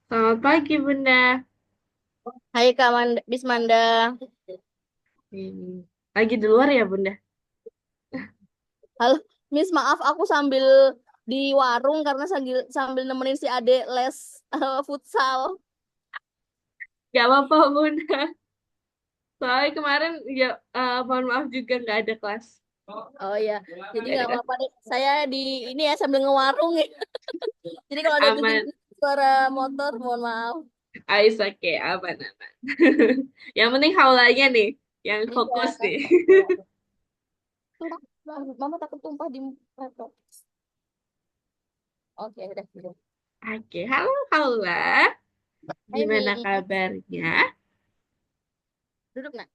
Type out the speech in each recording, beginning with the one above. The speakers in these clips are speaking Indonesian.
Selamat pagi, Bunda. Hai Kak Bismanda. Hmm, Lagi di luar ya, Bunda? Halo, Miss, maaf aku sambil di warung karena sambil sambil nemenin si adek les futsal. Gak apa-apa, Bunda. Soalnya kemarin, ya, mohon maaf juga nggak ada kelas. Oh ya, jadi nggak apa-apa deh. Saya di ini ya sambil ngewarung ya. Jadi kalau ada Aman. suara motor, mohon maaf. Ais, oke, aman-aman. Yang penting haulanya nih, yang Iya. fokus nih. Tumpah, Mama takut tumpah di laptop. Oke, udah. Oke, halo Haula. Hai Gimana Mi, kabarnya? duduk nak.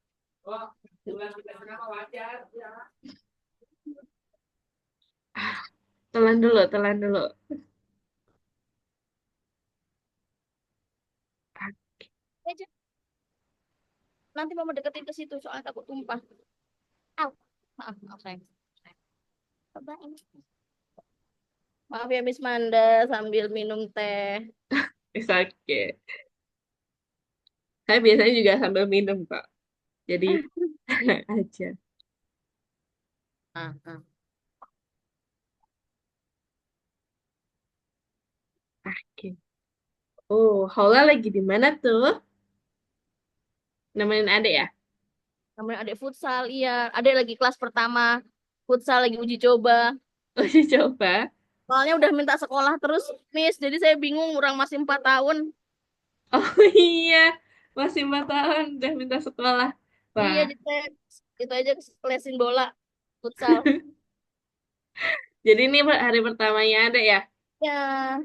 Ah, telan dulu, telan dulu. Aja. Nanti Mama deketin ke situ soalnya takut tumpah. Au. Maaf sayang. Cobain. Maaf ya Miss Manda sambil minum teh. It's okay. Saya biasanya juga sambil minum, Pak. Jadi, aja. Ah, ah. Oke. Oh, Haula lagi di mana tuh? Nemenin adek ya? Namanya adik futsal, iya. Adik lagi kelas pertama futsal lagi uji coba. Uji coba. Soalnya udah minta sekolah terus, Miss. Jadi saya bingung, orang masih 4 tahun. Oh iya, masih 4 tahun udah minta sekolah. Iya, Wah, jadi saya itu aja lesin bola futsal. jadi ini hari pertamanya ada ya? Ya,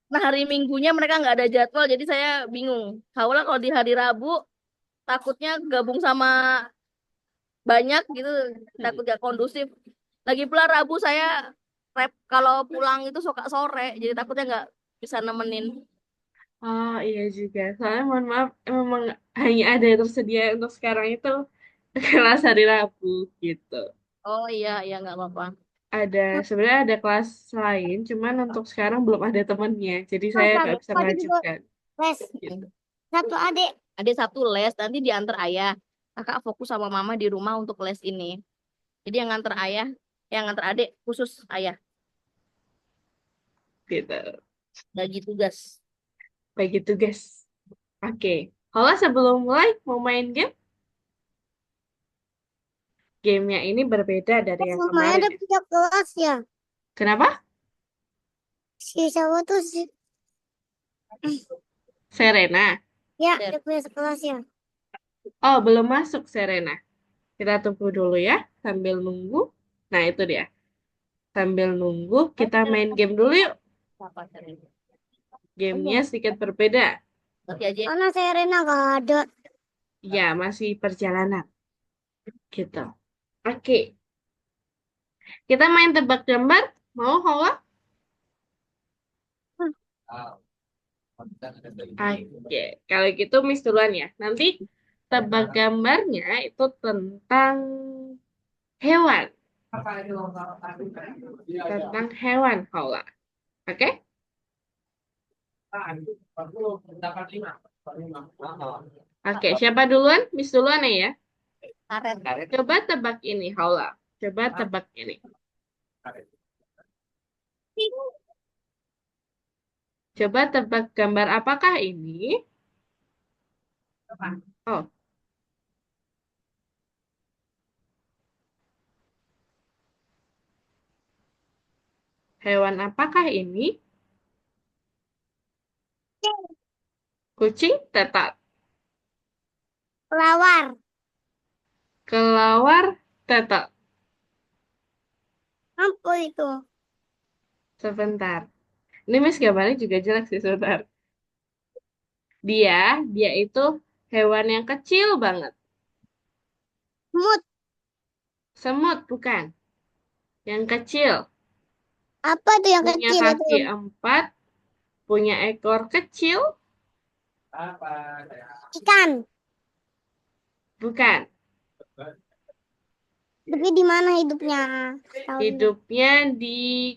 nah hari Minggunya mereka nggak ada jadwal, jadi saya bingung. Kaulah kalau di hari Rabu takutnya gabung sama banyak gitu, Hmm. takut gak kondusif. Lagi pula Rabu saya rep kalau pulang itu suka sore, jadi takutnya nggak bisa nemenin. Oh iya juga. Soalnya mohon maaf, memang hanya ada yang tersedia untuk sekarang itu kelas hari Rabu gitu. Oh iya, iya nggak apa-apa. Ada sebenarnya ada kelas lain, cuman untuk sekarang belum ada temennya, jadi saya nggak bisa Satu adik juga ngajukan les. gitu. Satu adik. Adik satu les, nanti diantar ayah. Kakak fokus sama mama di rumah untuk les ini. Jadi yang nganter ayah, yang nganter adik khusus ayah. Gitu. Bagi tugas. Bagi tugas. Oke. Kalau sebelum mulai mau main game, gamenya ini berbeda dari yang Semuanya kemarin ada ya. punya kelas ya. Kenapa? Si siapa tuh si Serena. ya, dia punya sekelas ya. Oh, belum masuk Serena. Kita tunggu dulu ya, sambil nunggu. Nah, itu dia. Sambil nunggu, kita main game dulu yuk. Siapa caranya? Oh iya, Gamenya sedikit berbeda. nanti aja. Karena saya Rena gak ada. Ya, masih perjalanan. Gitu. Oke, kita main tebak gambar. Mau, Hawa? Oke, kalau gitu Miss duluan ya. Nanti tebak gambarnya itu tentang hewan. Tentang hewan, Hawa. Oke? Oke, siapa duluan? Miss duluan ya. Karet. Coba tebak ini, Haula. Coba tebak ini. Coba tebak gambar apakah ini? Oh, hewan apakah ini? Kucing, tetat. Lawar. Kelawar, tetat. Apa itu? Sebentar. Ini Miss gambarnya juga jelek sih, sebentar. Dia, dia itu hewan yang kecil banget. Semut. Semut, bukan. Yang kecil. Apa tuh yang Punya kecil itu? kaki 4, punya ekor kecil, Ikan. bukan. Tapi di mana hidupnya? Tahu nggak? Hidupnya di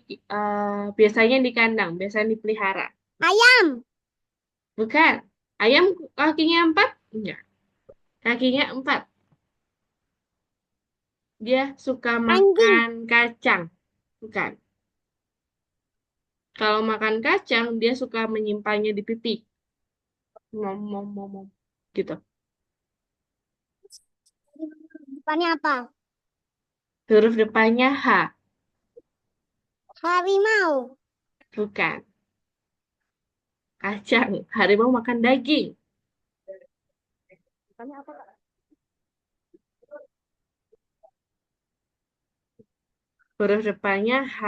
biasanya di kandang, biasanya dipelihara. Ayam. Bukan. Ayam kakinya empat? Enggak. Kakinya empat. Dia suka Anjing. makan kacang. Bukan. Kalau makan kacang, dia suka menyimpannya di pipi. Mom, mom, mom, mom. Gitu. Depannya apa? Huruf depannya H. Harimau. Bukan. Kacang. Harimau makan daging. Depannya apa, Kak? Huruf depannya H.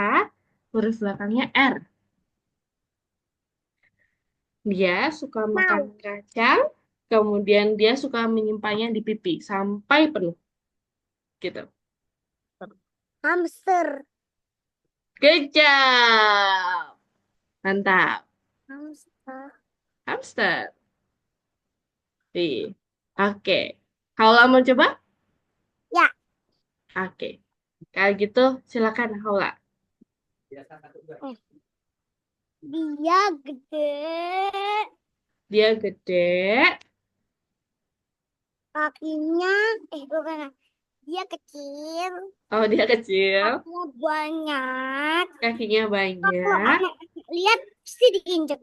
Huruf belakangnya R. Dia suka makan Mau. kacang. Kemudian dia suka menyimpannya di pipi. Sampai penuh. Gitu. Hamster. Good job. Mantap. Hamster. Hamster. Di. Oke. Haula mau coba? Ya, Oke. Kalau gitu silakan Haula. eh, dia gede, Dia gede. kakinya, bukan, dia kecil, Oh, dia kecil. kakinya banyak. Kakinya Kalau banyak. anak lihat pasti diinjek.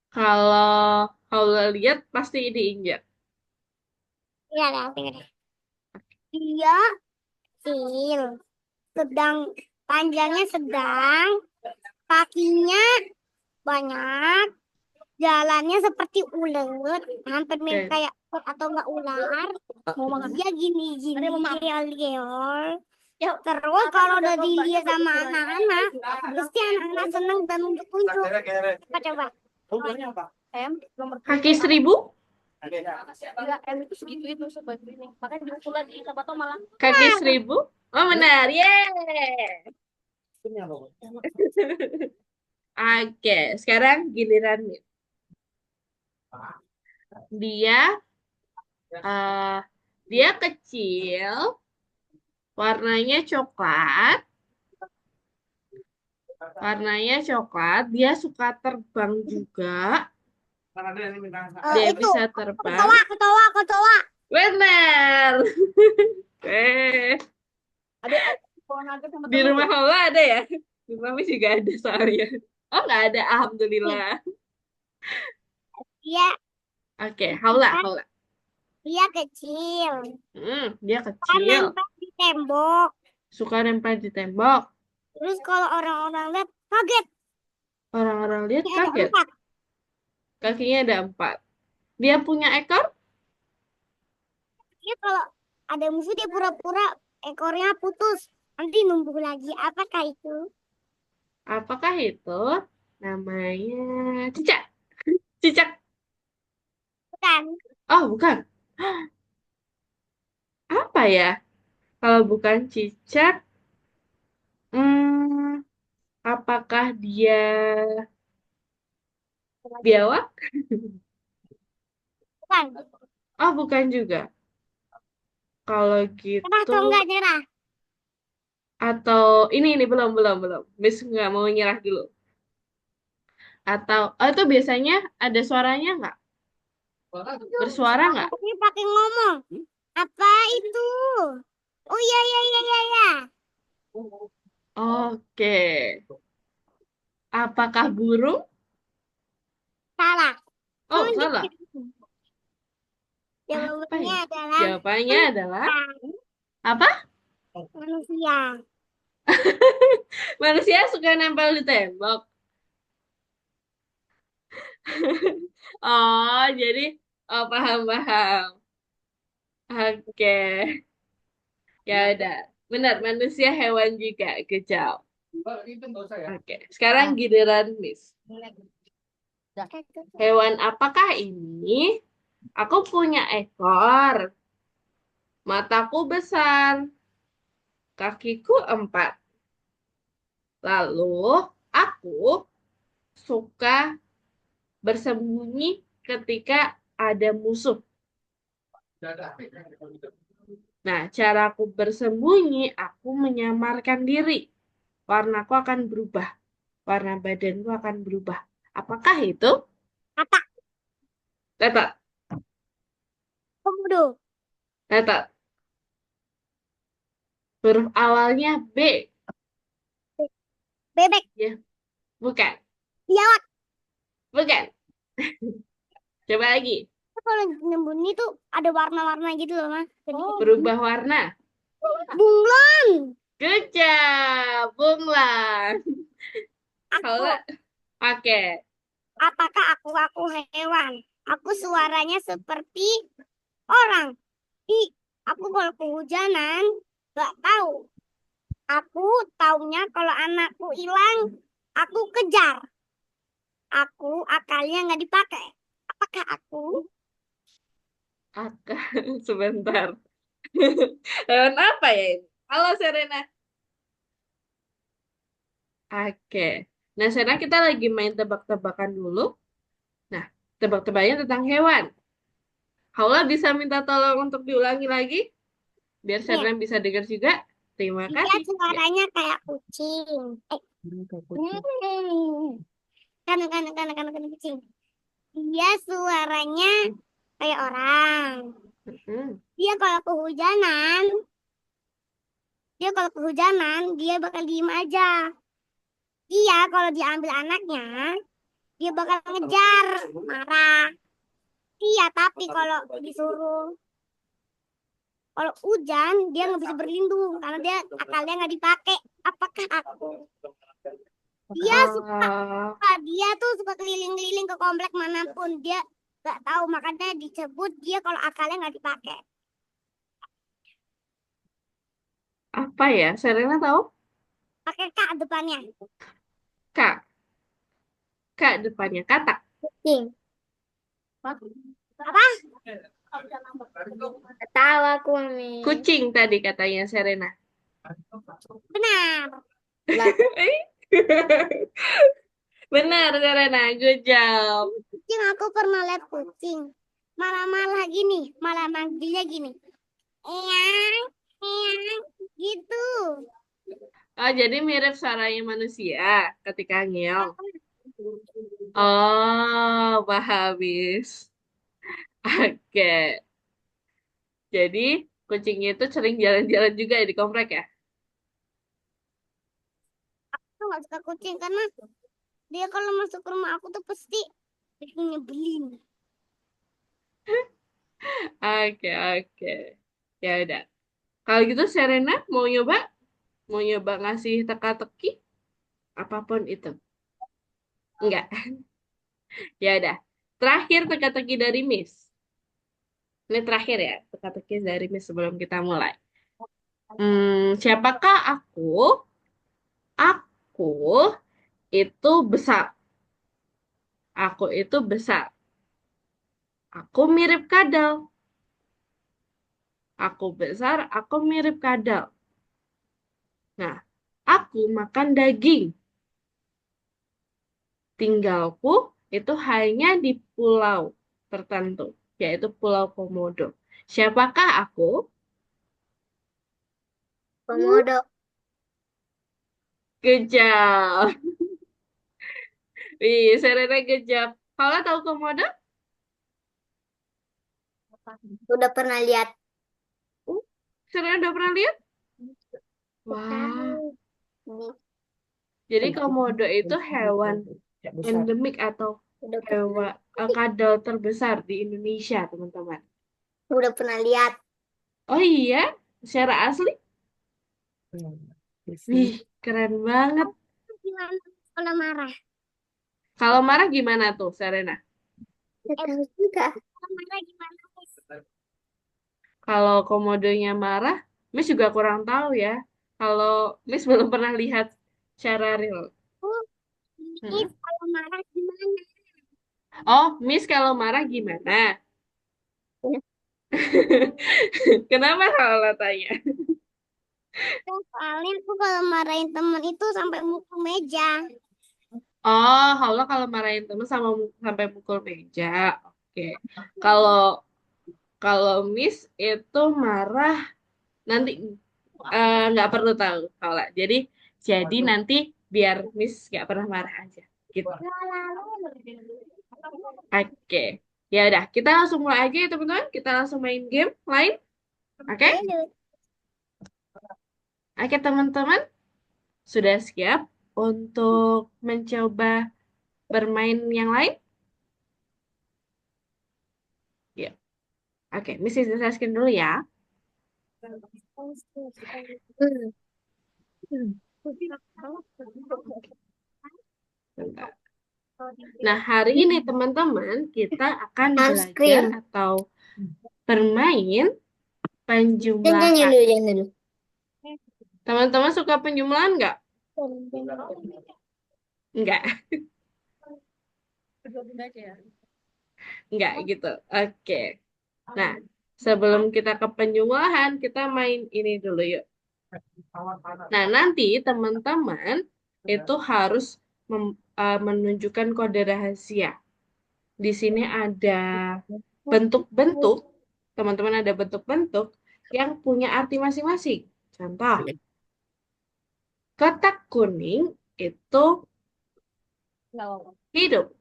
Kalau Haula lihat pasti diinjak. Iya, deh. Dia kecil, sedang panjangnya sedang, kakinya banyak, jalannya seperti ular, hampir mirip Oke. kayak ular atau enggak ular. Dia gini-gini geol-geol. Terus kalau udah dilihat sama anak-anak, pasti anak-anak senang dan unjuk-unjuk. Coba coba. M nomor Kaki berapa? seribu? Enggak, M itu segitu itu sebagainya. Makanya diukuran di Sabato malah. Kaki seribu? Oh, benar. Yeay. Oke, sekarang giliran nih. Dia eh dia kecil, warnanya coklat, warnanya coklat. Dia suka terbang juga. Dia Itu bisa terbang. kecoa, kecoa, kecoa. Benar. Eh, Ada pohon naga sama di rumah telur. Haula ada ya? Di mami juga ada soalnya. Oh, nggak ada. Nih, Alhamdulillah. dia Oke, Haula, dia, Haula. dia kecil. Dia Kan kecil. nempel di tembok. Suka nempel di tembok. Terus kalau orang-orang lihat kaget. Orang-orang lihat Ini ada kaget. 4. Kakinya ada empat. Dia punya ekor? Dia kalau ada musuh dia pura-pura ekornya putus. Nanti numbuh lagi. Apakah itu? Apakah itu? Namanya cicak. Cicak. Bukan. Oh, bukan. Apa ya? Kalau bukan cicak, hmm, apakah dia biawak? Bukan. Oh, bukan juga. Kalau Nyerah gitu, atau enggak nyerah? atau ini belum belum belum. Miss nggak mau nyerah dulu. Atau itu biasanya ada suaranya nggak? Bersuara nggak? Ini pakai ngomong. Apa itu? Oh iya iya iya iya iya. Oke. Apakah burung? Salah. Oh, Kamu salah. dikit. Apa Jawabannya ya? adalah Jawabannya adalah manusia. apa? Manusia. Manusia suka nempel di tembok. Oh, jadi paham-paham. Oke. Ya udah. Benar, manusia hewan juga. Kejauh. Oke. Sekarang giliran Miss. Hewan apakah ini? Aku punya ekor. Mataku besar. Kakiku empat. Lalu aku suka bersembunyi ketika ada musuh. Nah, caraku bersembunyi, aku menyamarkan diri. Warnaku akan berubah. Warna badanku akan berubah. Apakah itu? Kata Tetot, komodo. tetot. Huruf awalnya B. Bebek. Ya, bukan. Biawak. Bukan. Coba lagi. Kalau nyembunyi tuh ada warna-warna gitu loh, Mas. Berubah warna. Bunglon. Good job, Bunglan. Aku. Kalau oke. Apakah aku hewan? Aku suaranya seperti orang. Ih, aku kalau kehujanan nggak tahu. Aku taunya kalau anakku hilang, aku kejar. Aku akalnya nggak dipakai. Apakah aku? Akan sebentar. Hewan apa ya ini? Halo Serena. Oke. Nah, Serena kita lagi main tebak-tebakan dulu. Nah, tebak-tebakannya tentang hewan. Haula bisa minta tolong untuk diulangi lagi biar Nih, Serena bisa dengar juga. Terima dia kasih. Ya. suaranya kayak kucing. Kan kucing. Dia suaranya kayak orang. Mm-mm. Dia kalau kehujanan, dia bakal diem aja. Dia kalau diambil anaknya, dia bakal ngejar, marah. Iya, tapi kalau hujan dia nggak bisa berlindung karena dia akalnya nggak dipakai. Apakah aku? Dia suka, Ah, dia tuh suka keliling-keliling ke komplek manapun dia nggak tahu makanya disebut dia kalau akalnya nggak dipakai. apa ya? Serena tahu? Pakai kak depannya. Kak. Kak depannya kata. Kucing. Apa? Nggak tahu aku, Mami. Kucing tadi katanya Serena. Benar. Lah, Benar, Serena. Good job. kucing aku pernah lihat kucing. Malah-malah gini, malah manggilnya gini. Eyang, eyang, gitu. Oh, jadi mirip suaranya manusia ketika ngeong. Oh, habis. Oke. Jadi, kucingnya itu sering jalan-jalan juga ya di komplek ya? Aku nggak suka kucing karena dia kalau masuk ke rumah aku tuh pasti bikin nyebelin. Oke, oke. Ya udah. Kalau gitu Serena mau nyoba? Mau nyoba ngasih teka-teki? Apapun itu. Enggak. Ya udah. Terakhir teka-teki dari Miss. Ini terakhir ya, teka-teki dari Miss sebelum kita mulai. Siapakah aku? Aku itu besar. Aku itu besar. Aku mirip kadal. Aku besar, aku mirip kadal. Nah, aku makan daging. Tinggalku itu hanya di pulau tertentu, yaitu Pulau Komodo. Siapakah aku? Komodo. Gejap. Wih, Serena gejap. Kalau tahu Komodo? Udah pernah lihat? Uh, Serena udah pernah lihat? Wah, Tahu. Ini jadi Komodo itu hewan endemik atau udah pernah. hewan kadal terbesar di Indonesia, teman-teman. Udah pernah lihat. Oh iya, secara asli? Wih, keren banget. Gimana kalau marah? Kalau marah gimana tuh, Serena? Tahu juga. Kalau marah gimana? Kalau komodonya marah, Miss juga kurang tahu ya. Kalau Miss belum pernah lihat secara real. Oh, ini Hmm. kalau marah gimana? Oh, Miss kalau marah gimana? Ya, Kenapa kalau tanya? soalnya aku kalau marahin temen itu sampai mukul meja. Oh, kalau marahin temen sama sampai pukul meja. Oke. Kalau kalau Miss itu marah nanti nggak perlu tahu kalau jadi nanti biar Miss nggak pernah marah aja gitu. Lalu Oke. Ya udah, kita langsung mulai aja ya teman-teman. Kita langsung main game lain. Oke? Lanjut. Oke teman-teman, sudah siap untuk mencoba bermain yang lain? Ya. Oke, Missy jelaskan dulu ya. Hmm. Bentar. Nah, hari ini teman-teman kita akan belajar Sunscreen. atau bermain Jangan penjumlahan. dulu, jangan dulu. Teman-teman suka penjumlahan nggak? Nggak, nggak gitu. Oke. Nah, sebelum kita ke penjumlahan, kita main ini dulu yuk. Nah, nanti teman-teman itu harus menunjukkan kode rahasia. Di sini ada bentuk-bentuk, teman-teman ada bentuk-bentuk yang punya arti masing-masing. Contoh, kotak kuning itu hidup.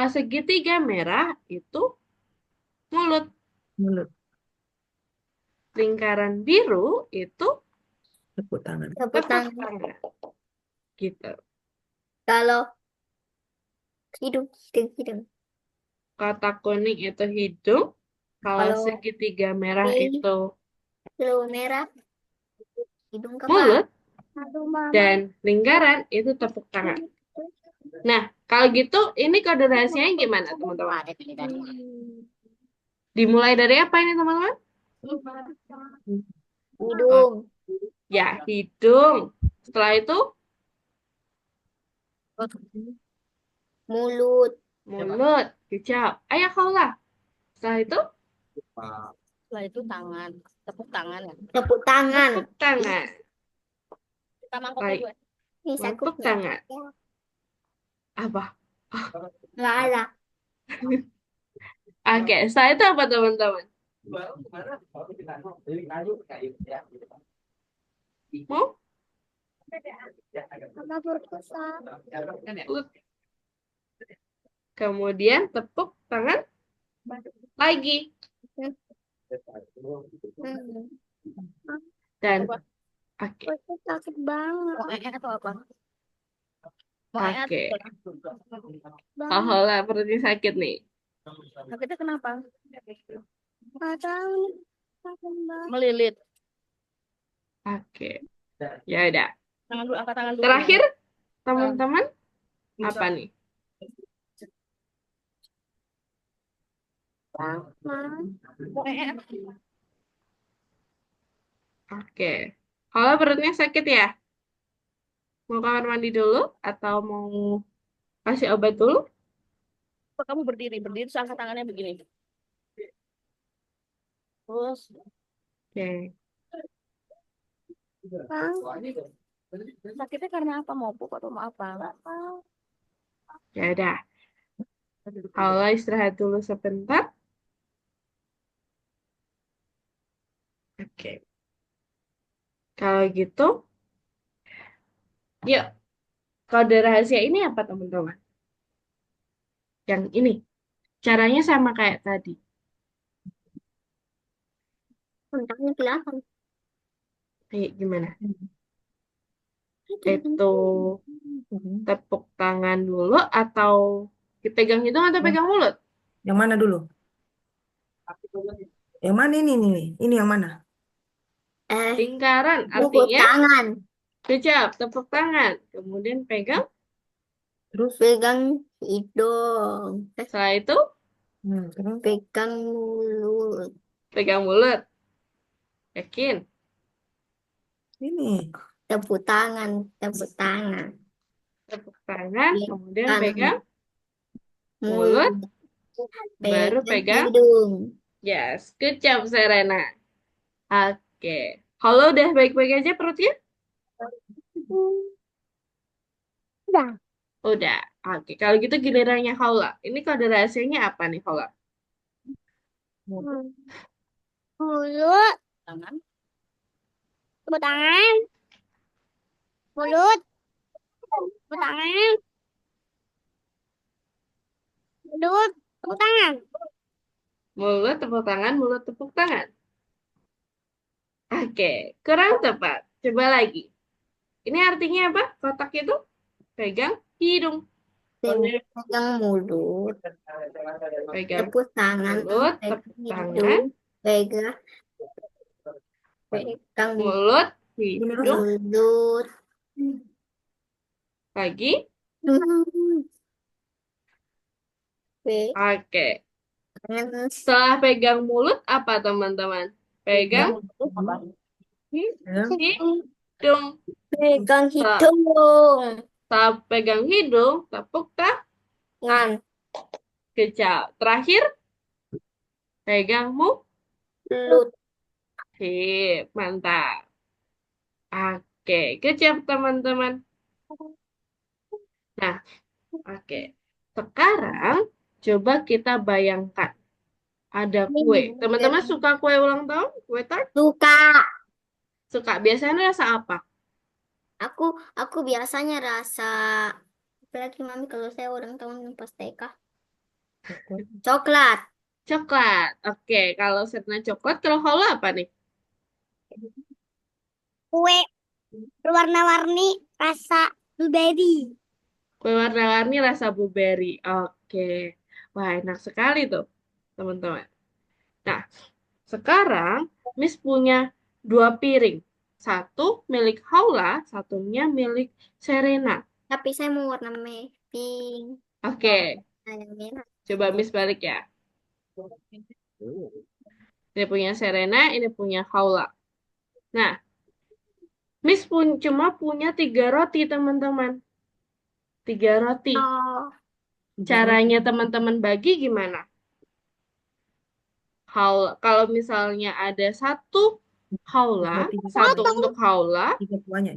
Segitiga merah itu mulut. Mulut, Lingkaran biru itu tepuk tangan. Tepuk tepuk tangan. tangan. Gitu. Kalau hidung, hidung, hidung. Kotak kuning itu hidung. Kalau Kalau segitiga merah ini itu merah, hidung kepala. mulut. Aduh, mama. Dan lingkaran itu tepuk tangan. Nah, kalau gitu ini kode rahasianya gimana teman-teman? Ada pilihannya. Dimulai dari apa ini teman-teman? Oh, Hidung, ya, hidung. Setelah itu mulut, mulut. Kecap. Ayo kaulah. Setelah itu setelah itu tangan, tepuk tangan ya. Tepuk tangan. tepuk tangan. Kita mangkoknya Baik, gue. Ini tepuk sakupnya. tangan. Apa? Nggak ada. Oke, setelah itu apa teman-teman? Mau? Mama berpuasa. Kemudian tepuk tangan lagi. Hmm. Dan Coba. oke. Itu sakit banget. Mau atau apa? Mau Oke. banget. Oh lah, perutnya sakit nih. Sakitnya kenapa? Nggak tahu nih. Sakit banget. Melilit. Oke. Ya udah. Tangan dulu, angkat tangan dulu. Terakhir, teman-teman, apa nih? Oke. Kalau perutnya sakit ya? Mau kamar mandi dulu atau mau kasih obat dulu? Kamu berdiri, berdiri terus angkat tangannya begini. Terus. Oke. Sakitnya karena apa? Mau pukul atau mau apa? Nggak tahu. Ya udah. Kalau istirahat dulu sebentar. Oke. Kalau gitu, yuk. Kode rahasia ini apa teman-teman? Yang ini. Caranya sama kayak tadi. Kontaknya kelihatan. Kayak gimana? Itu tepuk tangan dulu atau dipegang hidung atau Yang, pegang mulut? yang mana dulu? Yang mana ini nih? Ini yang mana? Lingkaran Tepuk artinya tangan. kejap, tepuk tangan. Kemudian pegang. Terus? Pegang hidung. Setelah itu Terus? Pegang mulut. pegang mulut. Yakin? Ini. Tepuk tangan. Tepuk tangan. Tepuk tangan, kemudian Pegang pegang mulut, mulut. baru Pegang pegang. hidung. Yes, good job Serena. Oke. Kalau udah baik-baik aja perutnya? Udah. Udah. Oke, kalau gitu gilirannya Haula. Ini kode rahasianya apa nih Haula? Mulut. Tangan. Tepuk tangan. Mulut. Tepuk tangan. Mulut, tepuk tangan. Mulut, tepuk tangan, mulut, tepuk tangan. Oke, kurang tepat. Coba lagi. Ini artinya apa? Kotak itu pegang hidung. Pegang mulut, Pegang tepuk tangan, mulut, pegang tepuk tangan, hidung, pegang pegang mulut, Ini hidung. rusak. mulut. Lagi. Pegang Oke. Setelah pegang mulut, apa teman-teman? Pegang Ya. hidung. pegang Setelah hidung. setelah pegang hidung, tepuk Tangan, kejap. Terakhir, pegang mulut. mulut. Sip, mantap. Oke, kejap teman-teman. Nah, oke. Sekarang, coba kita bayangkan. Ada kue. Teman-teman suka kue ulang tahun? Kue tart? Suka. Suka. Biasanya rasa apa? Aku aku biasanya rasa apalagi mami kalau saya ulang tahun pas TK. Coklat. Coklat. Oke, kalau Serna coklat, kalau Haula apa nih? Kue berwarna-warni rasa blueberry. Kue warna-warni rasa blueberry. Oke. Wah, enak sekali tuh, teman-teman. Nah, sekarang Miss punya 2 piring. Satu milik Haula, satunya milik Serena. Tapi saya mau warna pink. Oke, Nah, yang merah. coba Miss balik ya. Ini punya Serena, ini punya Haula. Nah, Miss cuma punya 3 roti, teman-teman. 3 roti. Oh, Caranya teman-teman bagi gimana? Kalau misalnya ada satu Haula, Tiga satu semuanya. untuk Haula, Tiga semuanya.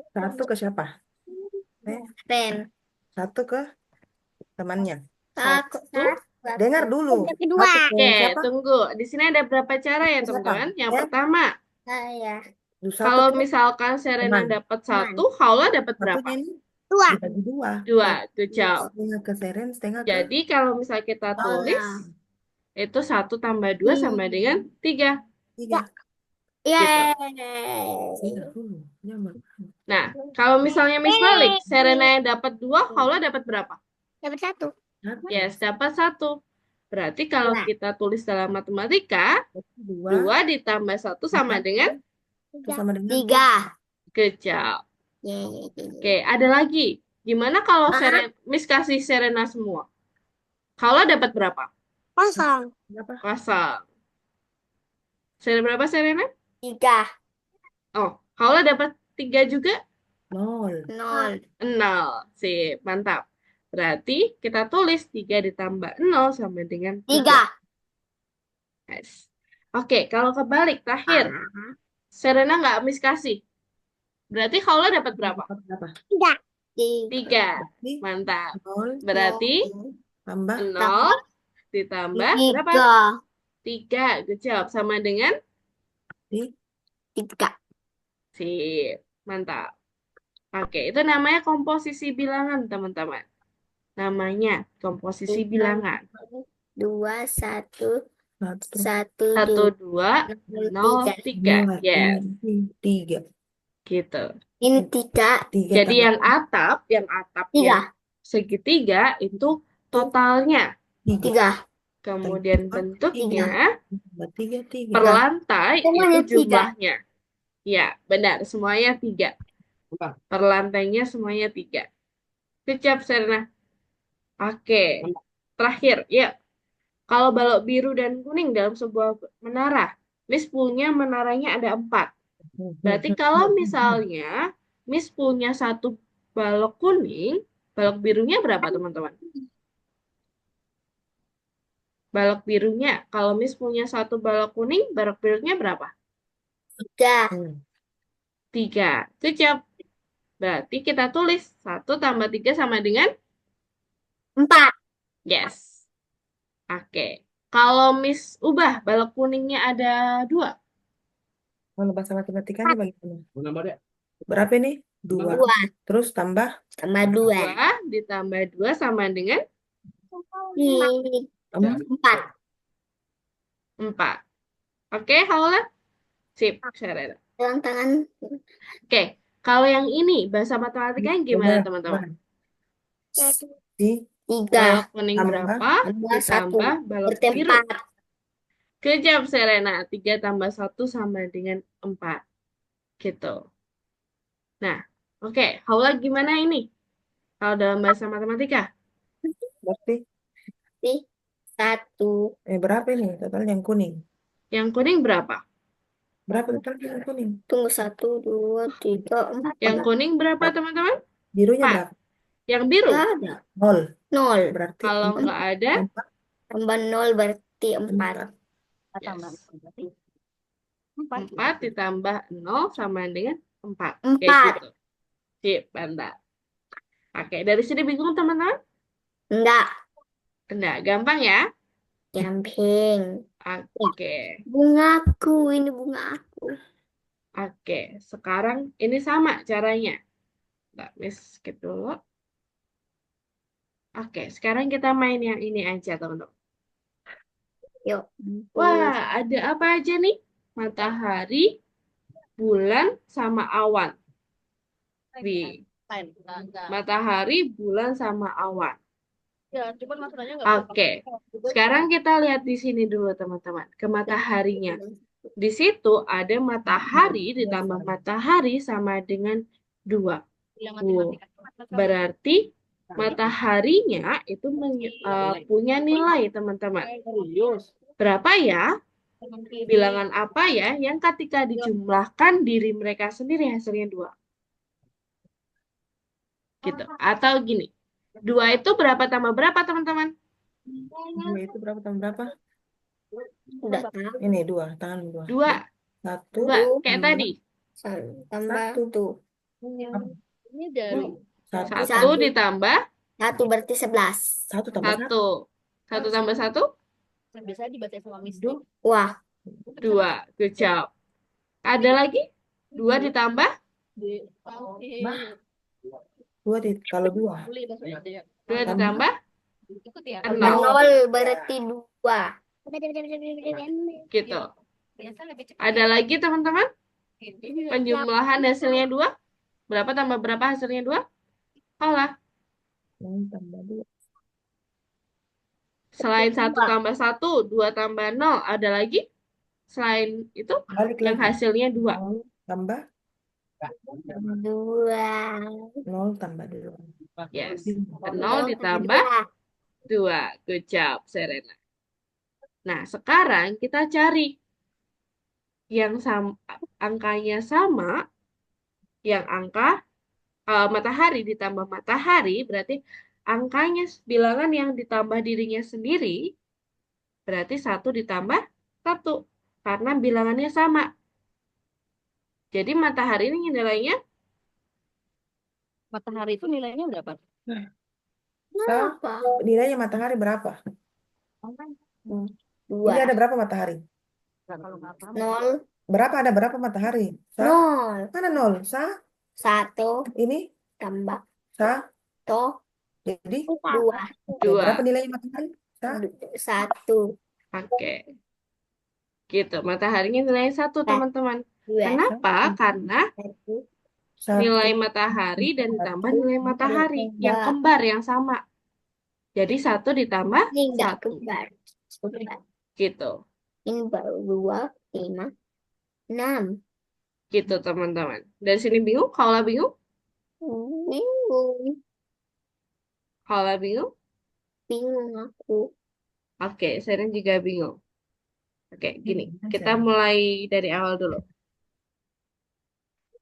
Satu ke siapa? pen. Satu ke temannya. Aku satu. Dengar dulu. yang kedua. Satu ke Oke, siapa? tunggu. Di sini ada berapa cara ya, Ke siapa? teman-teman? Yang Ya. pertama, Saya Satu kalau ke misalkan Serena teman. dapat teman. 1, Haula dapat berapa? Satunya ini Dua. dibagi dua. 2. Bagi Good job. setengah ke Seren, setengah ke Jadi kalau misalnya kita tulis, itu 1 tambah 2 sama dengan 3. tiga. Gitu. Dengar dulu. Jangan. Nah, kalau misalnya Miss balik, Serena yang dapat 2, Haula dapat berapa? Dapat satu. Satu, Yes, dapat 1. Berarti kalau Dua. kita tulis dalam matematika, dua, 2 ditambah 1 sama dengan itu sama dengan Tiga. kejap. Yeay. Oke, ada lagi. Gimana kalau Ah. Miss kasih Serena semua? Haula dapat berapa? Kosong. berapa? Kosong. Serena berapa, Serena? Tiga. Oh, Haula dapat 3 juga? Nol. Nol. 0. Sip, mantap. Berarti kita tulis 3 ditambah 0 sama dengan 3. Tiga. Yes. Oke, kalau kebalik, terakhir. Serena nggak Miss kasih. Berarti Haula dapat berapa? Dapat berapa? Tiga. 3. Berarti Mantap. nol Berarti tambah 0 ditambah berapa? Tiga. 3. Good job. Sama dengan Tiga. sip. Mantap. Oke, itu namanya komposisi bilangan, teman-teman. Namanya komposisi bilangan. Dua, satu, satu, satu, 1, dua, 2, 0, 3. dua, Yes, tiga. gitu. ini tiga. Tiga Jadi tambah yang atap Tiga. yang segitiga itu totalnya. Tiga. Kemudian bentuknya tambah tiga, tiga. per lantai Semuanya itu jumlahnya. Ya, benar. Semuanya 3. Per lantainya semuanya 3. Kecap, Serna. Oke. Terakhir, ya. Kalau balok biru dan kuning dalam sebuah menara, Miss punya menaranya ada 4. Berarti kalau misalnya Miss punya 1 balok kuning, balok birunya berapa, teman-teman? Balok birunya, kalau Miss punya 1 balok kuning, balok birunya berapa? Tiga. 3. Kecap. Berarti kita tulis 1 tambah 3 sama dengan Empat. yes. Oke. Kalau Miss ubah balok kuningnya ada 2. Kalau bahasa matematikanya bagaimana? Berapa nih? Dua. Dua. Terus tambah Tambah dua. 2 ditambah 2 sama dengan Empat. 4. Oke, Haula? Sip, Serena. Ulang tangan. Oke, kalau yang ini bahasa matematikanya gimana Benar, teman-teman? benar. Satu. Tiga Balok kuning tambah berapa Tambah satu. ditambah balok Berarti biru? 4. Kejam, Serena. 3 tambah 1 sama dengan 4. Gitu. Nah, oke. Haula gimana ini? Kalau dalam bahasa matematika? berarti Satu. berapa ini total yang kuning? Yang kuning berapa? Berapa total yang kuning? Tunggu 1, 2, 3, Yang 4. kuning berapa, teman-teman? Birunya 4. berapa? Yang biru? Gak ada. 0. 0. Berarti Kalau nggak ada, Tambah 0 berarti 4. yes. 4 ditambah 0 sama dengan 4. Kayak 4. gitu. Sip, mantap. Oke, dari sini bingung, teman-teman? Enggak. Enggak, gampang ya? Gampang. Oke. Bungaku. Ini bunga aku. Oke, sekarang ini sama caranya. Nggak, Miss skip dulu. Oke, sekarang kita main yang ini aja, teman-teman. Yuk. Wah, ada apa aja nih? Matahari, bulan, sama awan. Wih, matahari, bulan, sama awan. Ya, cuman masalahnya Oke, sekarang kita lihat di sini dulu, teman-teman. Ke mataharinya. Di situ ada matahari ditambah matahari sama dengan 2. Berarti mataharinya itu punya nilai, teman-teman. Berapa ya? Bilangan apa ya yang ketika dijumlahkan diri mereka sendiri hasilnya 2? Gitu. Atau gini. 2 itu berapa tambah berapa, teman-teman? 2 itu berapa tambah berapa? Udah tahu. Ini 2, tangan 2. 2. 1 Kayak tambah tadi. Tambah 1. 1. Ini dari 1 1 ditambah 1 berarti 11. 1 tambah 1. 1. 1 tambah 1? Bisa dibaca sama Miss. Wah. 2. Good job. Ada lagi? 2 ditambah? 2 kalau 2. 2 ditambah? 0 berarti 2. Gitu. Ada lagi, teman-teman? Penjumlahan hasilnya 2? Berapa tambah berapa hasilnya 2? Olah. Tambah 2. Selain 1 tambah 1, 2 tambah 0, ada lagi? Selain itu, Balik yang lagi. hasilnya 2. 0 tambah 2. 0 tambah 2. Yes. 0 ditambah 2. Good job, Serena. Nah, sekarang kita cari yang angkanya sama, yang angka matahari ditambah matahari, berarti angkanya bilangan yang ditambah dirinya sendiri, berarti 1 ditambah 1. Karena bilangannya sama. Jadi matahari ini nilainya? Matahari itu nilainya berapa? Nilainya matahari berapa? 2. Ini ada berapa matahari? 0. Berapa ada berapa matahari? 0. Mana 0? 1 Ini tambah 1. Jadi 2. berapa nilainya matahari? 1. Oke. Gitu. Mataharinya nilainya 1, teman-teman. Kenapa? Karena nilai matahari dan ditambah nilai matahari. Yang kembar, yang sama. Jadi 1 ditambah Ini enggak 1. kembar. Gitu. Ini baru 2, 5, 6. Gitu, teman-teman. Dari sini bingung? Kalau bingung? Bingung. Kalau bingung? Bingung aku. Oke, saya juga bingung. Oke, gini. Kita mulai dari awal dulu.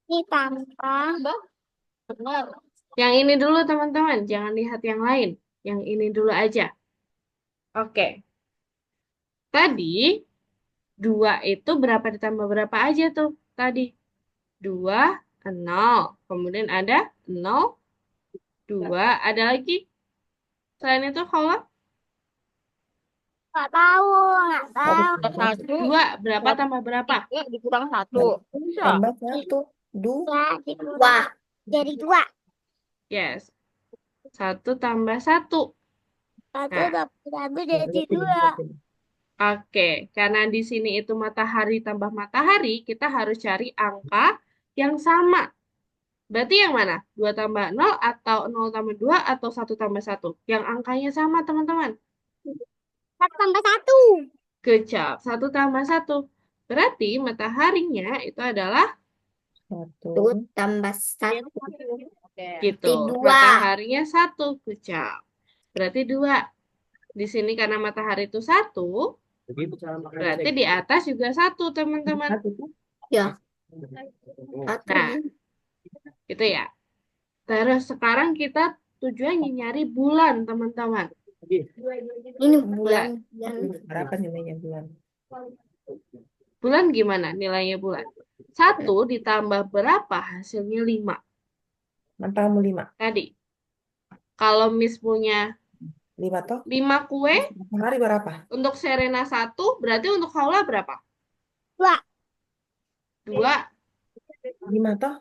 Ini tambah. Benar. Yang ini dulu, teman-teman. Jangan lihat yang lain. Yang ini dulu aja. Oke. Tadi, 2 itu berapa ditambah berapa aja tuh? Tadi. 2, 0. Kemudian ada 0, 2. Ada lagi? Selain itu, kalau Nggak tahu, nggak tahu. 2, berapa tambah berapa? Dikurang 1. Tambah 1. 2. Jadi 2. Yes. 1 tambah 1. Satu Nah, satu Ya, jadi udah pilih, dua. udah pilih. oke. Karena di sini itu matahari tambah matahari, kita harus cari angka yang sama. Berarti yang mana? 2 tambah 0 atau 0 tambah 2 atau 1 tambah 1? Yang angkanya sama, teman-teman. Satu tambah satu. Kecap. 1 tambah 1. Berarti mataharinya itu adalah Satu. Dua tambah satu. gitu. Berarti dua. Mataharinya 1. Kecap. Berarti 2. Di sini karena matahari itu 1, berarti di atas juga 1, teman-teman. Satu tuh. Ya, satu. Nah, itu ya. Terus sekarang kita tujuannya nyari bulan, teman-teman. Ini Bulan. bulan. Berapa nilainya bulan? Bulan gimana nilainya bulan? 1 ditambah berapa hasilnya 5. Mantap kamu 5. Tadi, kalau Miss punya 5 toh? 5 kue, Matahari berapa? untuk Serena 1, berarti untuk Haula berapa? Dua. 2. 5 toh?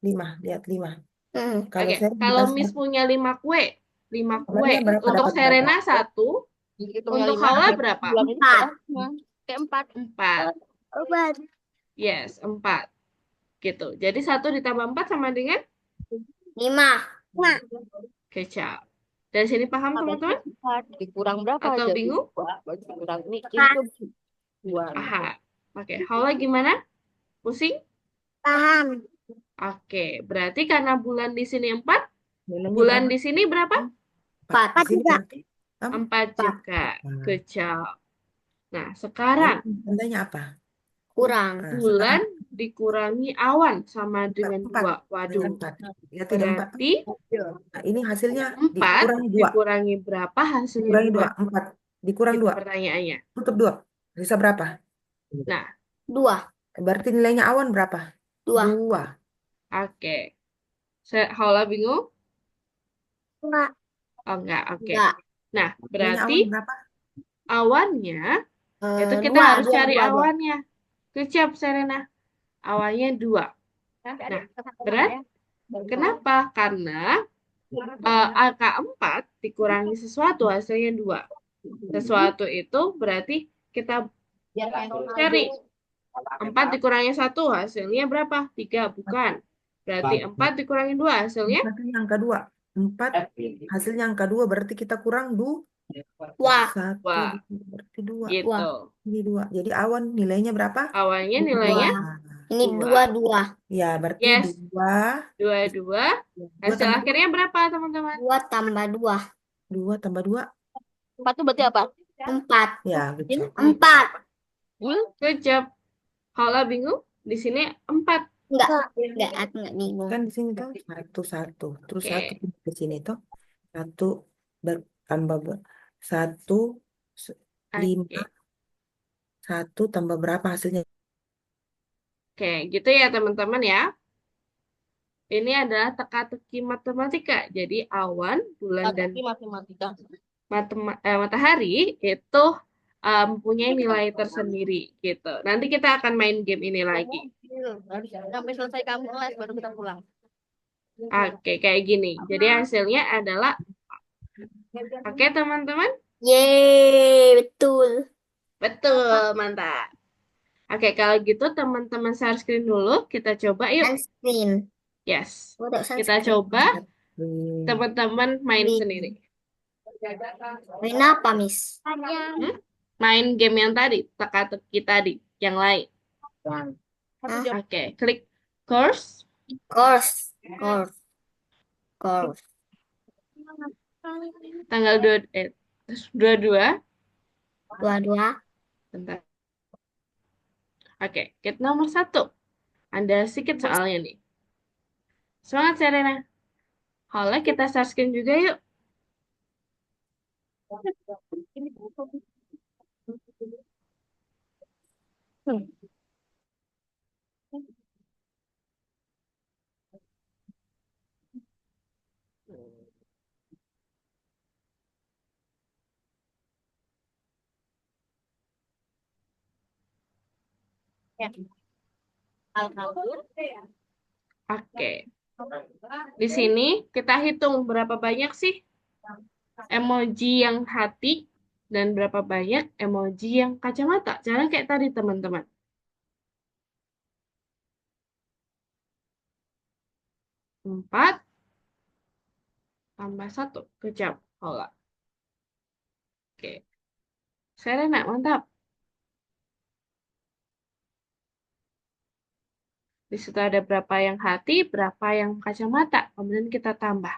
5. Lihat 5. Kalau Oke, saya kalau dikasih Miss punya 5 kue, 5 kue. kamarnya berapa Untuk dapat berapa? Serena 1, untuk Haula berapa? Empat. Keempat. 4. Empat. Yes, 4. Gitu. Jadi 1 ditambah 4 sama dengan Lima. Lima. kecap. Dari sini paham, teman-teman? Dikurang berapa Atau jadi bingung? kurang ini Empat. dua. Aha. Oke, Haula gimana? Pusing? Paham. Oke, berarti karena bulan di sini 4, Nilainya bulan berapa? di sini berapa? 4. Di Empat sini juga. berarti 4 juga. Nah, Kecap. Nah, ini sekarang tandanya apa? Kurang. Nah, bulan sekarang dikurangi awan sama dengan 4. 2. Waduh, 4. Lihat ini 4. berarti Nah, ini hasilnya 4 dikurangi 2. dikurangi berapa hasilnya Dikurangi 2? 2. 4. Dikurang Gitu 2. pertanyaannya. Tutup 2. Sisa berapa? Nah, Dua. Berarti nilainya awan berapa? Dua. 2. oke. Haula bingung? Enggak. Oh, enggak, oke. Enggak. Nah, Nilainya berarti awan berapa? awannya, itu kita Dua. harus Dua. cari Dua. Dua. awannya. Kecap, Serena. Awannya 2. Nah, berat? Kenapa? Karena angka 4 dikurangi sesuatu hasilnya 2. Sesuatu itu berarti kita cari 4 dikurangi 1 hasilnya berapa? 3, bukan. Berarti 4 dikurangi 2 hasilnya Hasilnya angka 2. 4. Hasilnya angka 2 berarti kita kurang Wah. 1. Wah, Berarti 2. gitu. Ini 2. Jadi awan nilainya berapa? Awalnya 2. nilainya Ini 2. dua. Dua. Ya, berarti Yes, 2. 2, 2. 2 Hasil tambah 2. akhirnya berapa, teman-teman? Dua tambah dua. 2 tambah 2. Empat itu berarti apa? Empat. Ya, betul. Empat. Good job. Kalau bingung, di sini 4. Enggak. Enggak. Aku enggak bingung. Kan di sini tuh 1 1. Terus 1 Oke, di sini tuh 1 tambah 1 5. oke. 1 tambah berapa hasilnya? Oke, gitu ya, teman-teman ya. Ini adalah teka-teki matematika. Jadi awan, bulan, dan Tapi matematika. matahari itu mempunyai nilai tersendiri gitu. Nanti kita akan main game ini lagi. Sampai selesai kamu les baru kita pulang. Oke, kayak gini. Jadi hasilnya adalah, oke teman-teman? Yeay, betul. Betul, mantap. Oke, kalau gitu teman-teman share screen dulu. Kita coba yuk. Sunscreen. Yes. Udah Kita sunscreen. coba teman-teman main Wih. sendiri. Main apa, Miss? Hmm? Main game yang tadi, teka-teki tadi, yang lain. Hah? Oke, klik course. Course. Course. Course. Tanggal 22. Dua-dua. Bentar. Oke, kit nomor 1. Ada sedikit soalnya nih. Semangat, Serena. Halo, kita share screen juga yuk. Alhamdulillah. Oke. Di sini kita hitung berapa banyak sih emoji yang hati dan berapa banyak emoji yang kacamata. Cara kayak tadi, teman-teman. 4 tambah 1. Kejam. Hola. Oke. Serena, mantap. Di situ ada berapa yang hati, berapa yang kacamata. Kemudian kita tambah.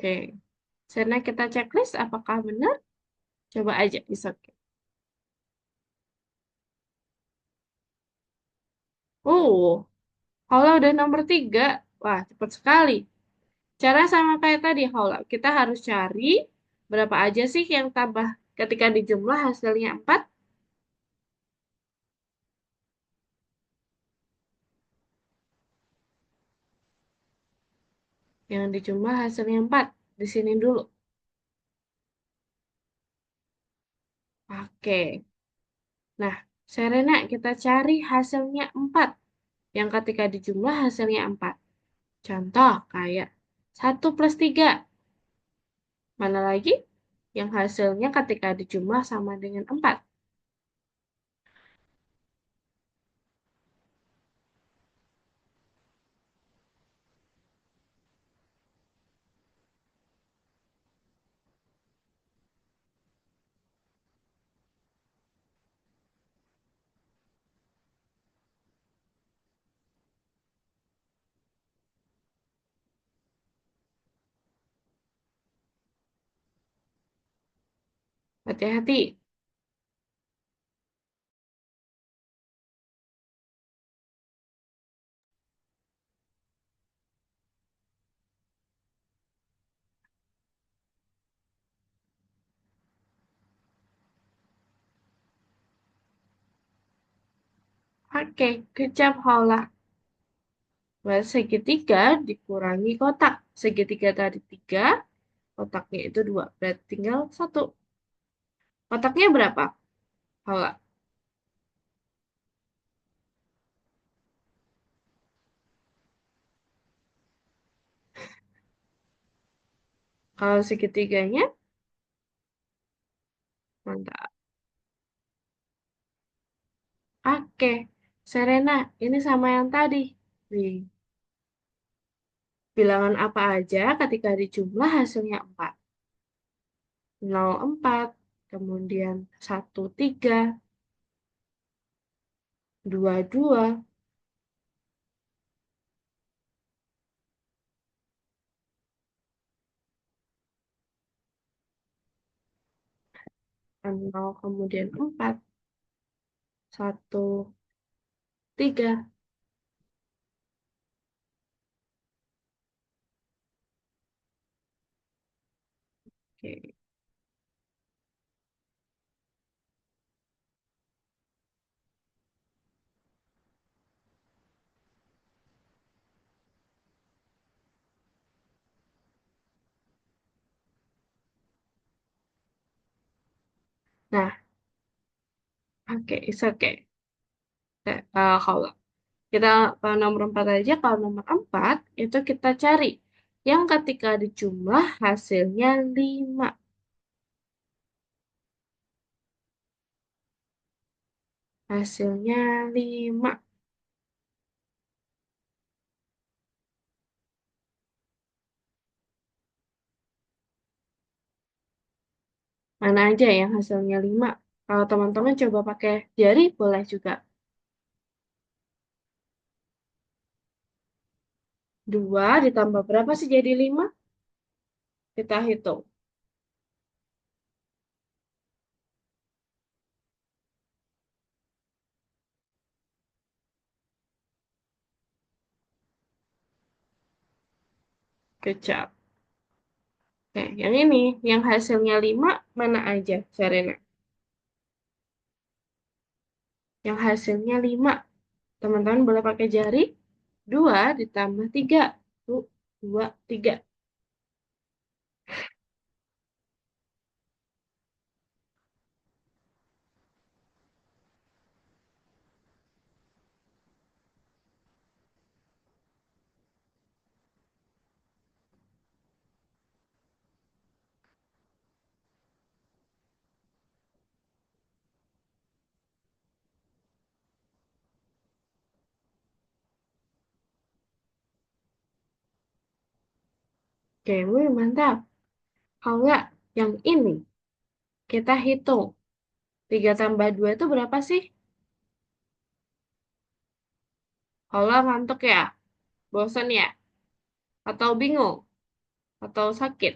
Oke. Serena, kita checklist apakah benar? Coba aja, bisa. Oh, Haula udah nomor 3. Wah, cepat sekali. Cara sama kayak tadi, Haula. Kita harus cari berapa aja sih yang tambah ketika dijumlah hasilnya 4. Yang dijumlah hasilnya 4. Di sini dulu. Oke. Nah, Serena, kita cari hasilnya 4. Yang ketika dijumlah hasilnya 4. Contoh kayak 1 plus 3. Mana lagi? Yang hasilnya ketika dijumlah sama dengan 4. Hati-hati. Oke, kecap Haula. Berarti segitiga dikurangi kotak. Segitiga tadi 3, kotaknya itu 2. Berarti tinggal 1. Kotaknya berapa? Haula. Kalau segitiganya, mantap. Oke, Serena, ini sama yang tadi. Nih, bilangan apa aja ketika dijumlah hasilnya 4. 0,4, kemudian 1,3, 2,2, nol kemudian 4, 1,3. Oke. Nah, oke, it's okay. Kalau kita nomor 4 aja, kalau nomor 4 itu kita cari yang ketika dijumlah hasilnya 5. Hasilnya 5. Mana aja yang hasilnya 5? Kalau teman-teman coba pakai jari, boleh juga. 2 ditambah berapa sih jadi 5? Kita hitung. Good job. Oke, yang ini, yang hasilnya 5 mana aja, Serena? Yang hasilnya 5. Teman-teman boleh pakai jari. 2 ditambah 3. 2, 3. Oke, wih, mantap. Kalau nggak, yang ini. Kita hitung. 3 tambah 2 itu berapa sih? Kalau ngantuk ya? Bosan ya? Atau bingung? Atau sakit?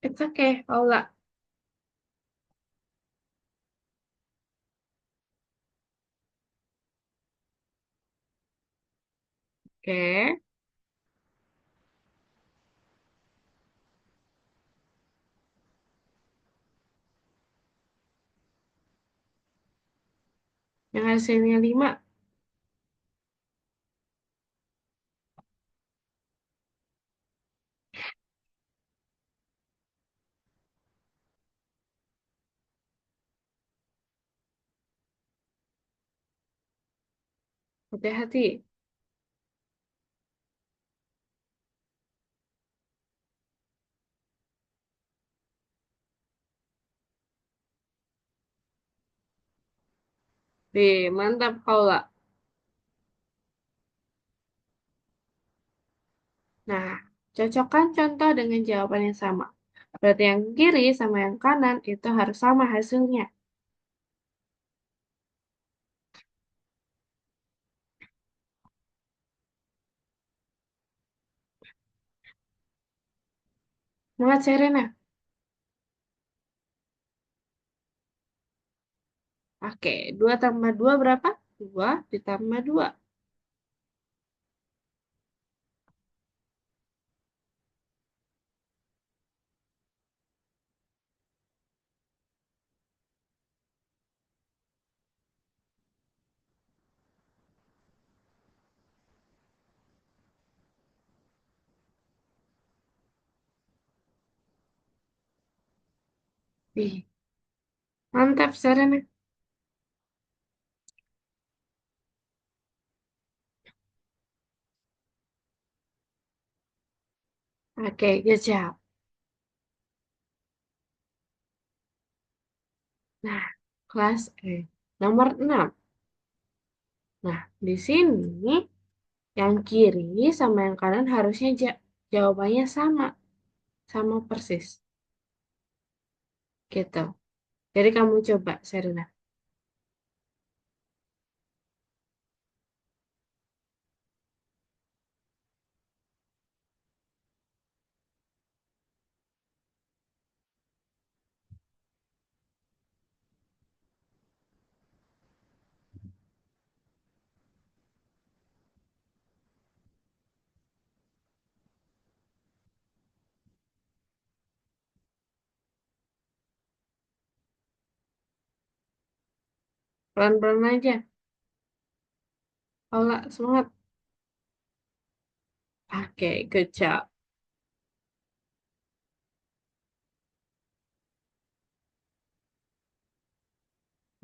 It's okay, Paula. Oke. Yang hasilnya 5. Hati-hati. Mantap, Paula. Nah, cocokkan contoh dengan jawaban yang sama. Berarti yang kiri sama yang kanan itu harus sama hasilnya. Semangat, Serena. Oke, 2 tambah 2 berapa? 2 ditambah 2. Wih, mantap, Serena. Oke, good job. Nah, kelas nomor 6. Nah, di sini yang kiri sama yang kanan harusnya jawabannya sama. Sama persis. Gitu. Jadi kamu coba, Serena. Pelan-pelan aja. Paula, semangat. Oke, good job.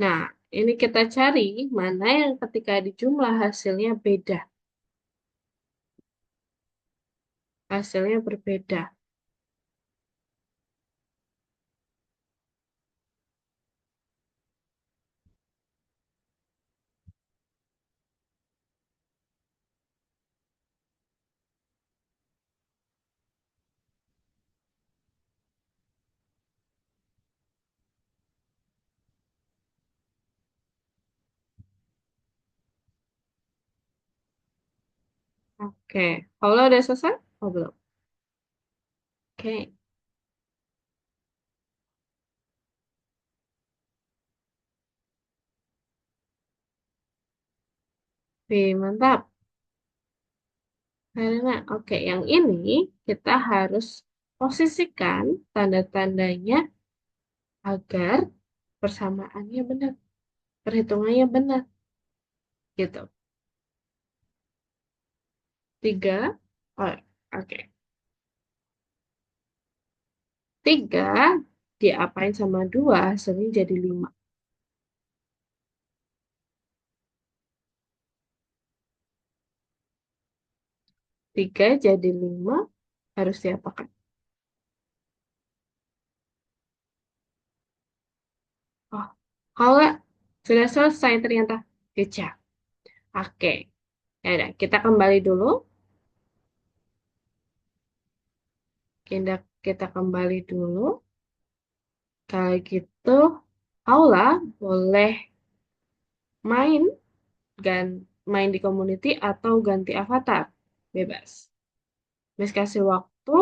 Nah, ini kita cari mana yang ketika dijumlah hasilnya beda. Hasilnya berbeda. Oke. Paula udah selesai? Oh, belum. Oke. Oke, mantap. Karena, oke, yang ini kita harus posisikan tanda-tandanya agar persamaannya benar, perhitungannya benar, gitu. Tiga, oh, oke. Tiga diapain sama dua, hasilnya jadi lima. Tiga jadi lima, harus diapakan? Oh, kalau sudah selesai ternyata. Good job. Oke, ya udah, kita kembali dulu. Kita kembali dulu. Kalau gitu, Paula boleh main gan main di community atau ganti avatar. Bebas. Miss kasih waktu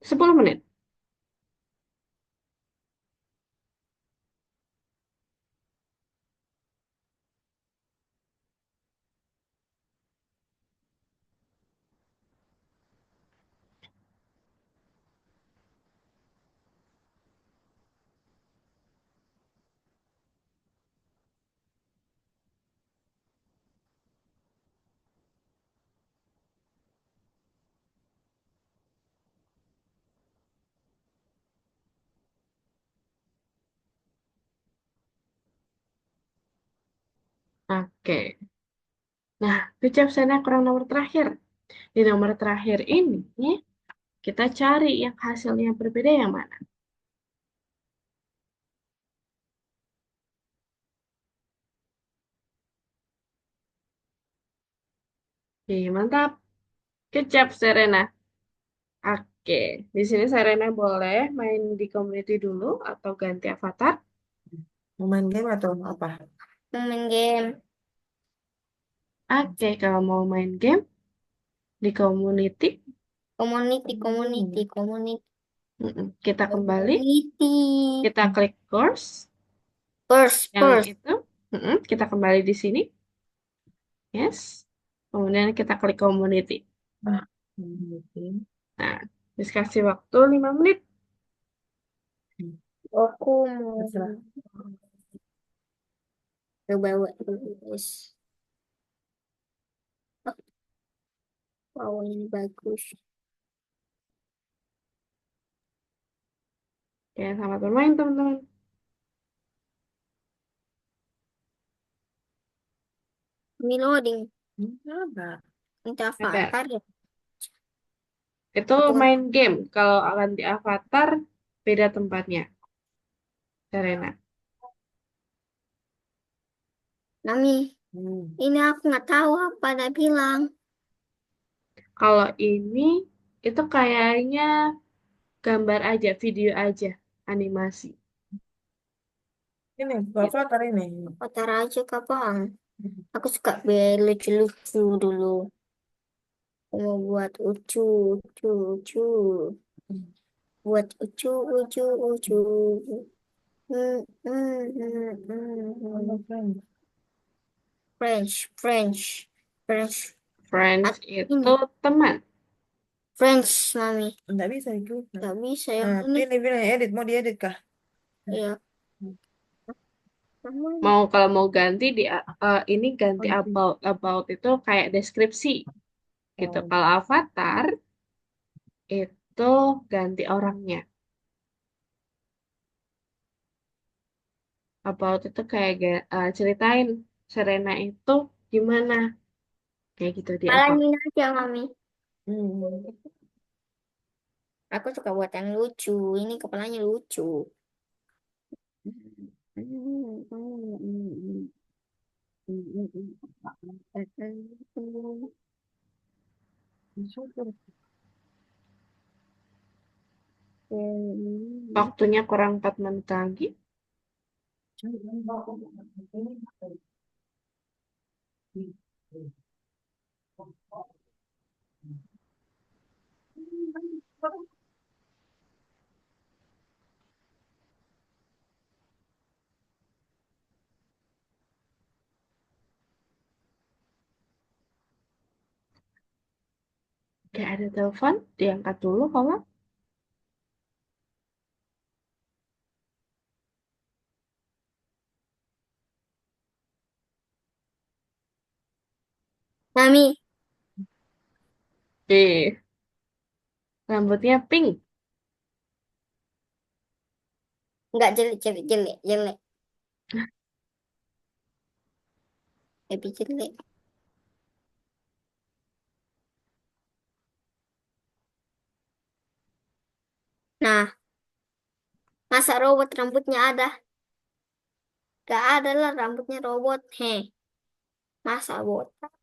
10 menit. Oke. Nah, kecap sana kurang nomor terakhir. Di nomor terakhir ini, kita cari yang hasilnya berbeda yang mana. Oke, mantap. Kecap, Serena. Oke, di sini Serena boleh main di community dulu atau ganti avatar. Mau main game atau apa? Mau main game. Oke, kalau mau main game di community, Community. kita kembali, Community. kita klik course yang First. itu, kita kembali di sini, yes. Kemudian kita klik community. Nah, game. Nah, kasih waktu 5 menit. Aku mau Terserah. bawa terus. Wow, ini bagus. Oke, selamat bermain teman-teman. Ini loading. Apa? Minta Ada. avatar ya. Itu main game. Kalau akan di avatar, beda tempatnya. Serena. Mami, Hmm. ini aku nggak tahu apa ada bilang. Kalau ini, itu kayaknya gambar aja, video aja, animasi. Ini avatar ini. Avatar aja kapan? Aku suka lucu-lucu dulu. Aku mau buat ucu. Buat ucu. Hmm, hmm, hmm, hmm. French. Friends itu Ini. teman. French, Mami. Enggak bisa itu. Nggak bisa yang Nah, ini. pilih edit. Mau diedit kah? Ya. Kalau mau ganti ini ganti about itu kayak deskripsi gitu. Oh. Kalau avatar itu ganti orangnya. About itu kayak ceritain Serena itu gimana kayak gitu di avatar. Palangin aja, Mami. Hmm. Aku suka buat yang lucu. Ini kepalanya lucu. Waktunya kurang 4 menit lagi. Kayak ada telepon, diangkat dulu kalau. Mami, Eh, rambutnya pink. nggak jelek, jelek, jelek, jelek. Lebih jelek. Nah, masa robot rambutnya ada? Gak ada lah rambutnya robot. Heh, masa botak?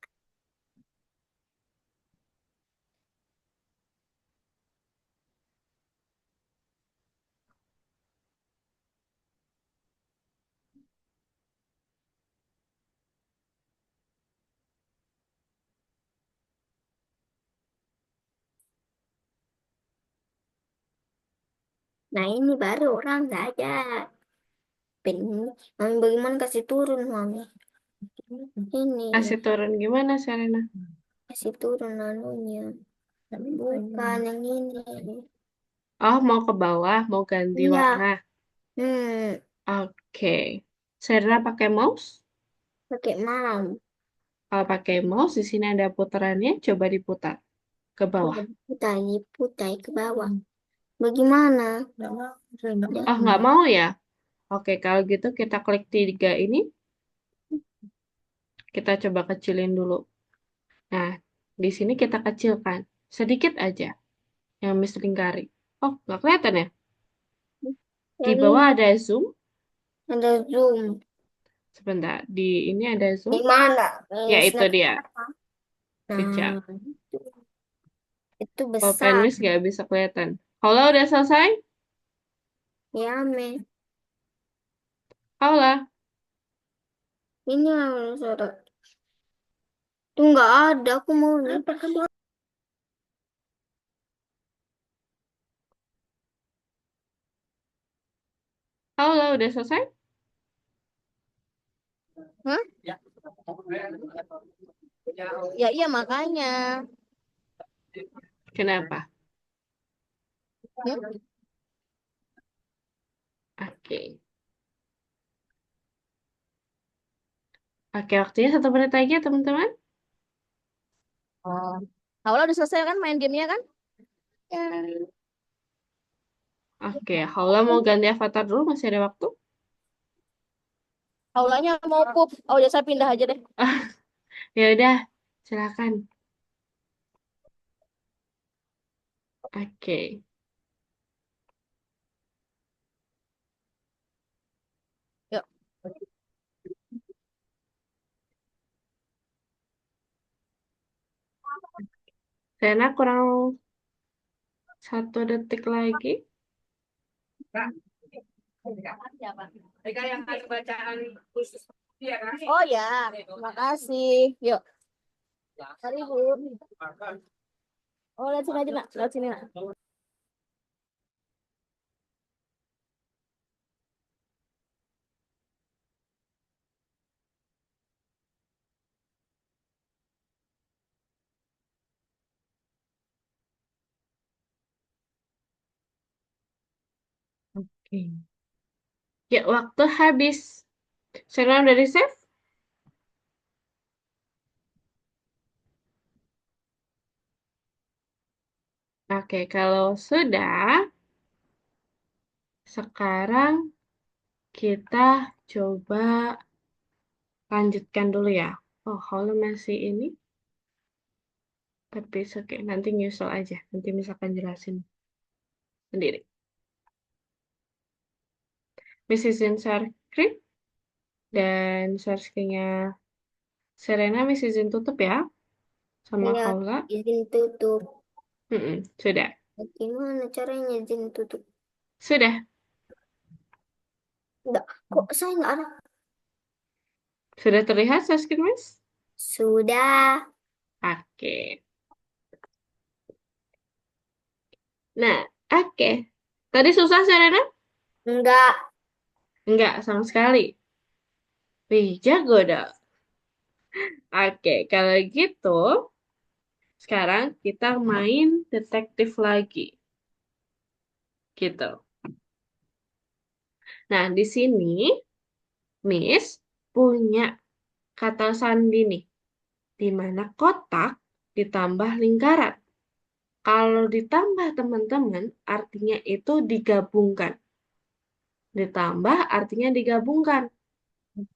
Nah, ini baru orang belajar. Ben, Mami bagaimana kasih turun, Mami? Ini, Kasih turun gimana, Serena? kasih turun anunya. Bukan yang ini. Oh, mau ke bawah, mau ganti Iya, warna. Oke. Serena pakai mouse? pakai mau. Kalau pakai mouse, di sini ada putarannya. Coba diputar ke bawah. Putar, putar ke bawah. Bagaimana? Nggak mau, saya nggak Oh, mau. nggak mau ya? Oke, kalau gitu kita klik tiga ini. Kita coba kecilin dulu. Nah, di sini kita kecilkan. Sedikit aja. Yang Miss Lingkari. Oh, nggak kelihatan ya? Di Yang bawah ini ada zoom. ada zoom. Sebentar, di ini ada zoom. Di mana? Ya, itu Snap dia. apa? Good job. Nah, itu Pulpen besar. Miss nggak bisa kelihatan. Halo, udah selesai? Ya, Me. Halo. Ini harus ada. Itu nggak ada. Aku mau nih. Apa kamu? Halo, udah selesai? Hah? Ya iya makanya. Kenapa? Hmm? Oke. Oke, waktunya 1 menit lagi ya, teman-teman. Oh. Kalau udah selesai kan main gamenya kan? Ya. Oke, Haula mau ganti avatar dulu, masih ada waktu. Aulanya mau pup. Oh ya saya pindah aja deh. Ya udah, silakan. Oke. Yuk. Sena kurang 1 detik lagi. Oh ya, makasih. Yuk. Mari Bu. Oh, lihat sini aja, Nak. Lihat sini, Nak. Oke. Ya, waktu habis. Sena udah di save? Oke, kalau sudah, sekarang kita coba lanjutkan dulu ya. Oh, Haula masih ini. Tapi oke, nanti nyusul aja. Nanti misalkan jelasin sendiri. Miss izin share screen dan share screen-nya Serena Miss izin tutup ya sama Iya, Haula. izin tutup. Sudah. Gimana caranya izin tutup? Sudah. Enggak, kok saya nggak ada? Sudah terlihat share screen, Miss? Sudah. Oke. Nah, oke. Tadi susah, Serena? Enggak. Enggak, sama sekali. Wih, jago dah. Oke, kalau gitu, sekarang kita main detektif lagi. Gitu. Nah, di sini Miss punya kata sandi nih, di mana kotak ditambah lingkaran. Kalau ditambah teman-teman, artinya itu digabungkan. Ditambah artinya digabungkan.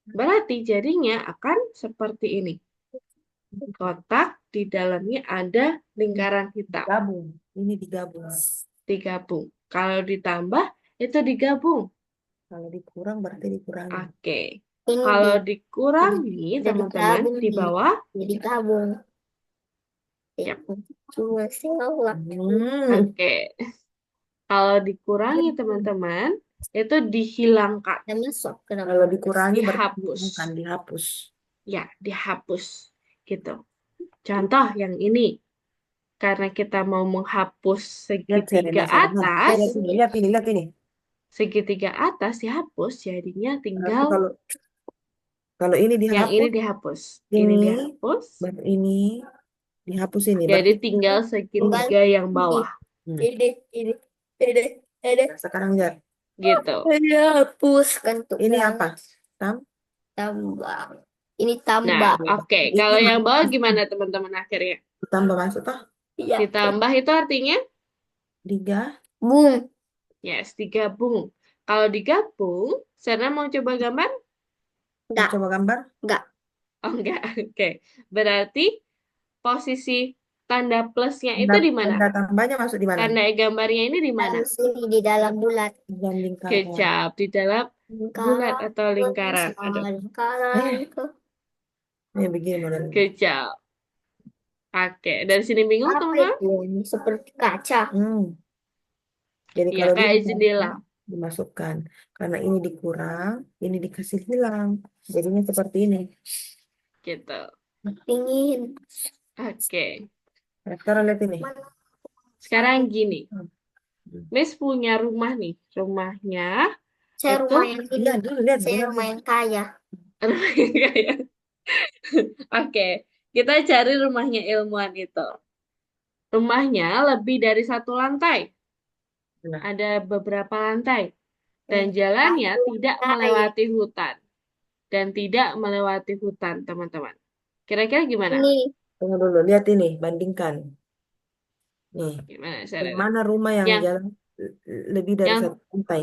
Berarti jadinya akan seperti ini. Kotak di dalamnya ada lingkaran hitam. Gabung. Ini digabung. Digabung. Kalau ditambah, itu digabung. Kalau dikurang berarti dikurangi. Oke. Ini Kalau di dikurangi, jadi teman-teman, gabung di bawah, jadi gabung. ya. Cuma salah. Oke. Kalau dikurangi, teman-teman, itu dihilangkan. Dan masuk ke dalam. Kalau dikurangi berarti Dihapus. bukan dihapus. Ya, dihapus. Gitu. Contoh yang ini. Karena kita mau menghapus Lihat segitiga Serena, Serena. atas, Lihat ini, lihat ini. segitiga atas dihapus, jadinya Berarti tinggal kalau ini yang ini dihapus, dihapus. Ini ini dihapus, baru ini dihapus ini. jadi Berarti tinggal Bukan segitiga yang bawah. hmm. ini. Nah, sekarang lihat. Gitu. Hapuskan tuh Ini yang apa? Tam? tambah. Ini Nah, tambah. oke. Ini Kalau yang bawah masuk. gimana teman-teman akhirnya? Tambah masuk toh? Iya. Ditambah itu artinya, Tiga. Bung. yes, digabung. Kalau digabung, Serna mau coba gambar? Mau Enggak. coba gambar? Enggak. Oh, enggak. Oke. Berarti posisi tanda plusnya itu Tanda, di mana? tanda tambahnya masuk di mana? Tanda gambarnya ini di mana? Di sini di dalam bulat. Dan lingkaran. Kecap di dalam bulat atau lingkaran. Aduh, Lingkaran. Begini modelnya. kecap. Oke, dari sini bingung Apa teman-teman? itu? Ini seperti kaca. Jadi Ya, kalau dia kayak jendela. dimasukkan. Karena ini dikurang, ini dikasih hilang. Jadinya seperti ini. Gitu. Pingin. Oke. Nah, sekarang lihat ini. Sekarang gini. Hmm. Miss punya rumah nih. Rumahnya Saya itu rumah yang ini. Lihat dulu, lihat. Saya Lihat. rumah yang kaya. rumah yang kayak. Oke, kita cari rumahnya ilmuwan itu. Rumahnya lebih dari satu lantai. Nah, Ada beberapa lantai. Dan jalannya tidak melewati hutan. Dan tidak melewati hutan, teman-teman. Kira-kira gimana? Ini tunggu dulu, lihat ini, bandingkan. Nih, Gimana, yang Sarah? mana rumah yang Yang, jalan lebih dari yang, satu lantai?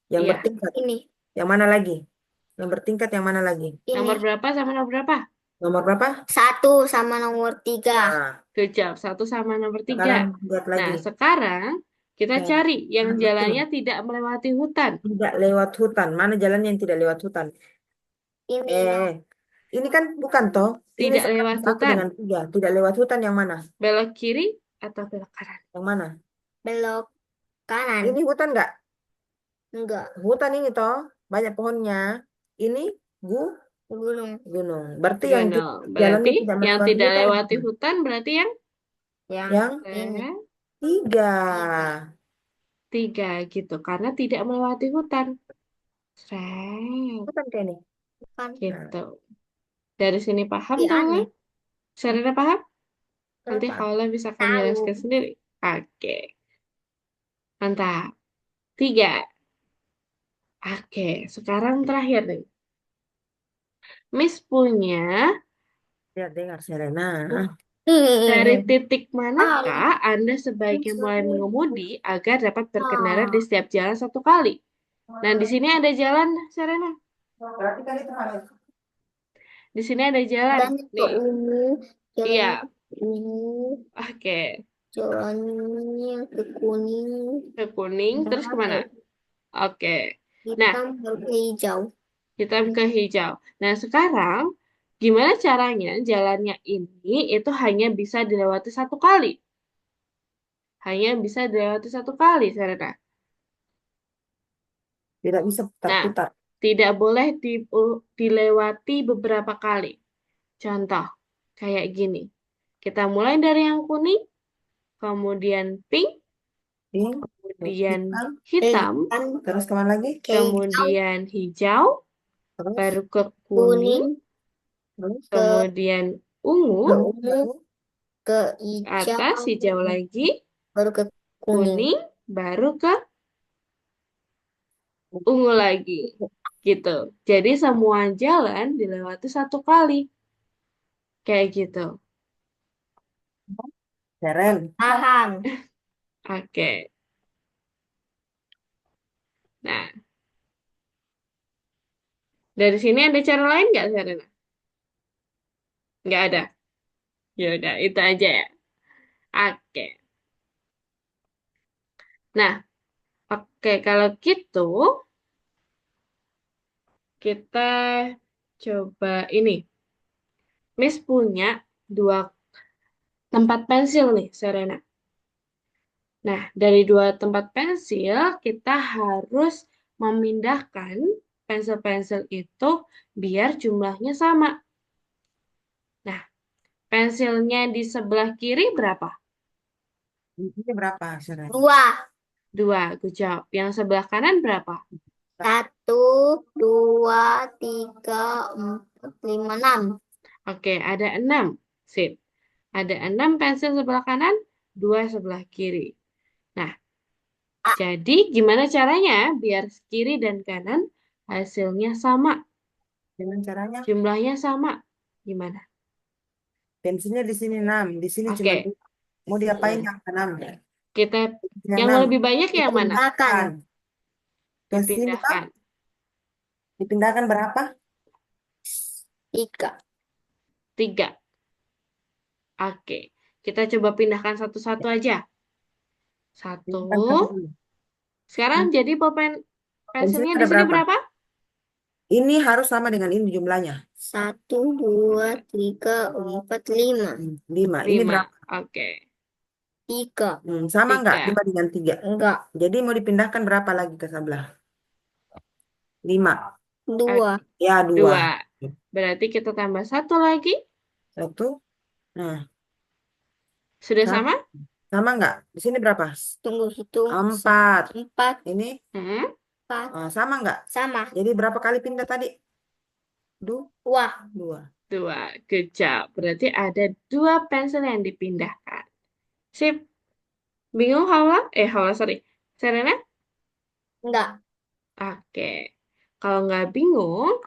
Yang iya. bertingkat. ini Yang mana lagi? Yang bertingkat yang mana lagi? Nomor ini berapa sama nomor berapa? Nomor berapa? 1 sama nomor 3. Nah, Kejam, satu sama nomor sekarang 3. lihat Nah, lagi. sekarang kita Ya, cari yang betul. jalannya tidak melewati hutan. Tidak lewat hutan. Mana jalan yang tidak lewat hutan? Ini Eh, ini kan bukan toh. Ini Tidak sekarang lewat 1 hutan. dengan 3. Tidak lewat hutan yang mana? Belok kiri atau belok kanan? Yang mana? belok kanan. Ini hutan nggak? Enggak. Hutan ini toh. Banyak pohonnya. Ini gu Gunung. gunung. Berarti yang Gunung. jalannya Berarti tidak yang melewati tidak hutan. lewati hutan berarti yang Yang Ini. 3. 3 gitu. Karena tidak melewati hutan. Sreng. Hutan kayak ini. Bukan. Gitu. Dari sini paham, Iya, teman-teman? aneh. Serena paham? Nanti Apa? Haula bisa akan Tahu. jelaskan sendiri. Oke. Mantap. 3. Oke. Sekarang terakhir nih. Miss punya Lihat dengar Serena. dari titik manakah Anda sebaiknya mulai mengemudi agar dapat berkendara di setiap jalan satu kali? Nah, di sini ada jalan, Serena. Berarti kan itu harus. Di sini ada jalan. Dan Nih. ini Iya. ini Oke. jalannya ke kuning, Ke kuning, terus kemana? Oke. Nah, hitam baru ke hijau. hitam ke hijau. Nah, sekarang gimana caranya jalannya ini itu hanya bisa dilewati satu kali? Hanya bisa dilewati satu kali, Serena. Tidak bisa Nah, putar-putar. tidak boleh dilewati beberapa kali. Contoh, kayak gini. Kita mulai dari yang kuning, kemudian pink, Pink, kemudian hitam, hitam, terus kemana lagi? kemudian hijau, Terus baru ke kuning, kuning, terus ke kemudian ungu, ungu, ke hijau, atas hijau lagi, baru ke kuning. kuning, baru ke ungu lagi. Gitu. Jadi semua jalan dilewati satu kali. Kayak gitu. Seren. Paham. Oke. Nah, dari sini ada cara lain nggak, Serena? Nggak ada. Ya udah, itu aja ya. Oke. Nah, oke, kalau gitu kita coba ini. Miss punya dua tempat pensil nih, Serena. Nah, dari dua tempat pensil, kita harus memindahkan pensil-pensil itu biar jumlahnya sama. Nah, pensilnya di sebelah kiri berapa? Ini berapa, Seren? 2. Dua, good job. Yang sebelah kanan berapa? 1, 2, 3, 4, 5, 6. Oke, ada 6. Sip. Ada 6 pensil sebelah kanan, 2 sebelah kiri. Nah, jadi gimana caranya biar kiri dan kanan hasilnya sama, Gimana caranya? jumlahnya sama? Gimana? Pensilnya di sini 6, di sini cuma Oke, 2. Mau diapain mm, yang ke-6? kita Yang yang 6. lebih banyak yang mana? Dipindahkan. Ke sini kan Dipindahkan. dipindahkan berapa? 3. 3. Oke, kita coba pindahkan satu-satu aja. Satu. Pindahkan satu dulu. Sekarang jadi pulpen Pensilnya pensilnya di ada sini berapa? berapa? Ini harus sama dengan ini jumlahnya. 1, 2, 3, 4, 5. 5. Ini 5. berapa? Oke, 3. Sama nggak? 3. 5 dengan 3. Enggak. Jadi mau dipindahkan berapa lagi ke sebelah? 5. 2. Ya, 2. 2. Berarti kita tambah satu lagi. 1. Nah, Sudah sama, sama? sama nggak? Di sini berapa? Tunggu hitung. 4. 4, Ini 4. 4. sama nggak? Sama. Jadi berapa kali pindah tadi? Wah. 2. 2. Good job. Berarti ada 2 pensil yang dipindahkan. Sip. Bingung, Haula? Haula, sorry. Serena? Enggak. Oke. Kalau nggak bingung,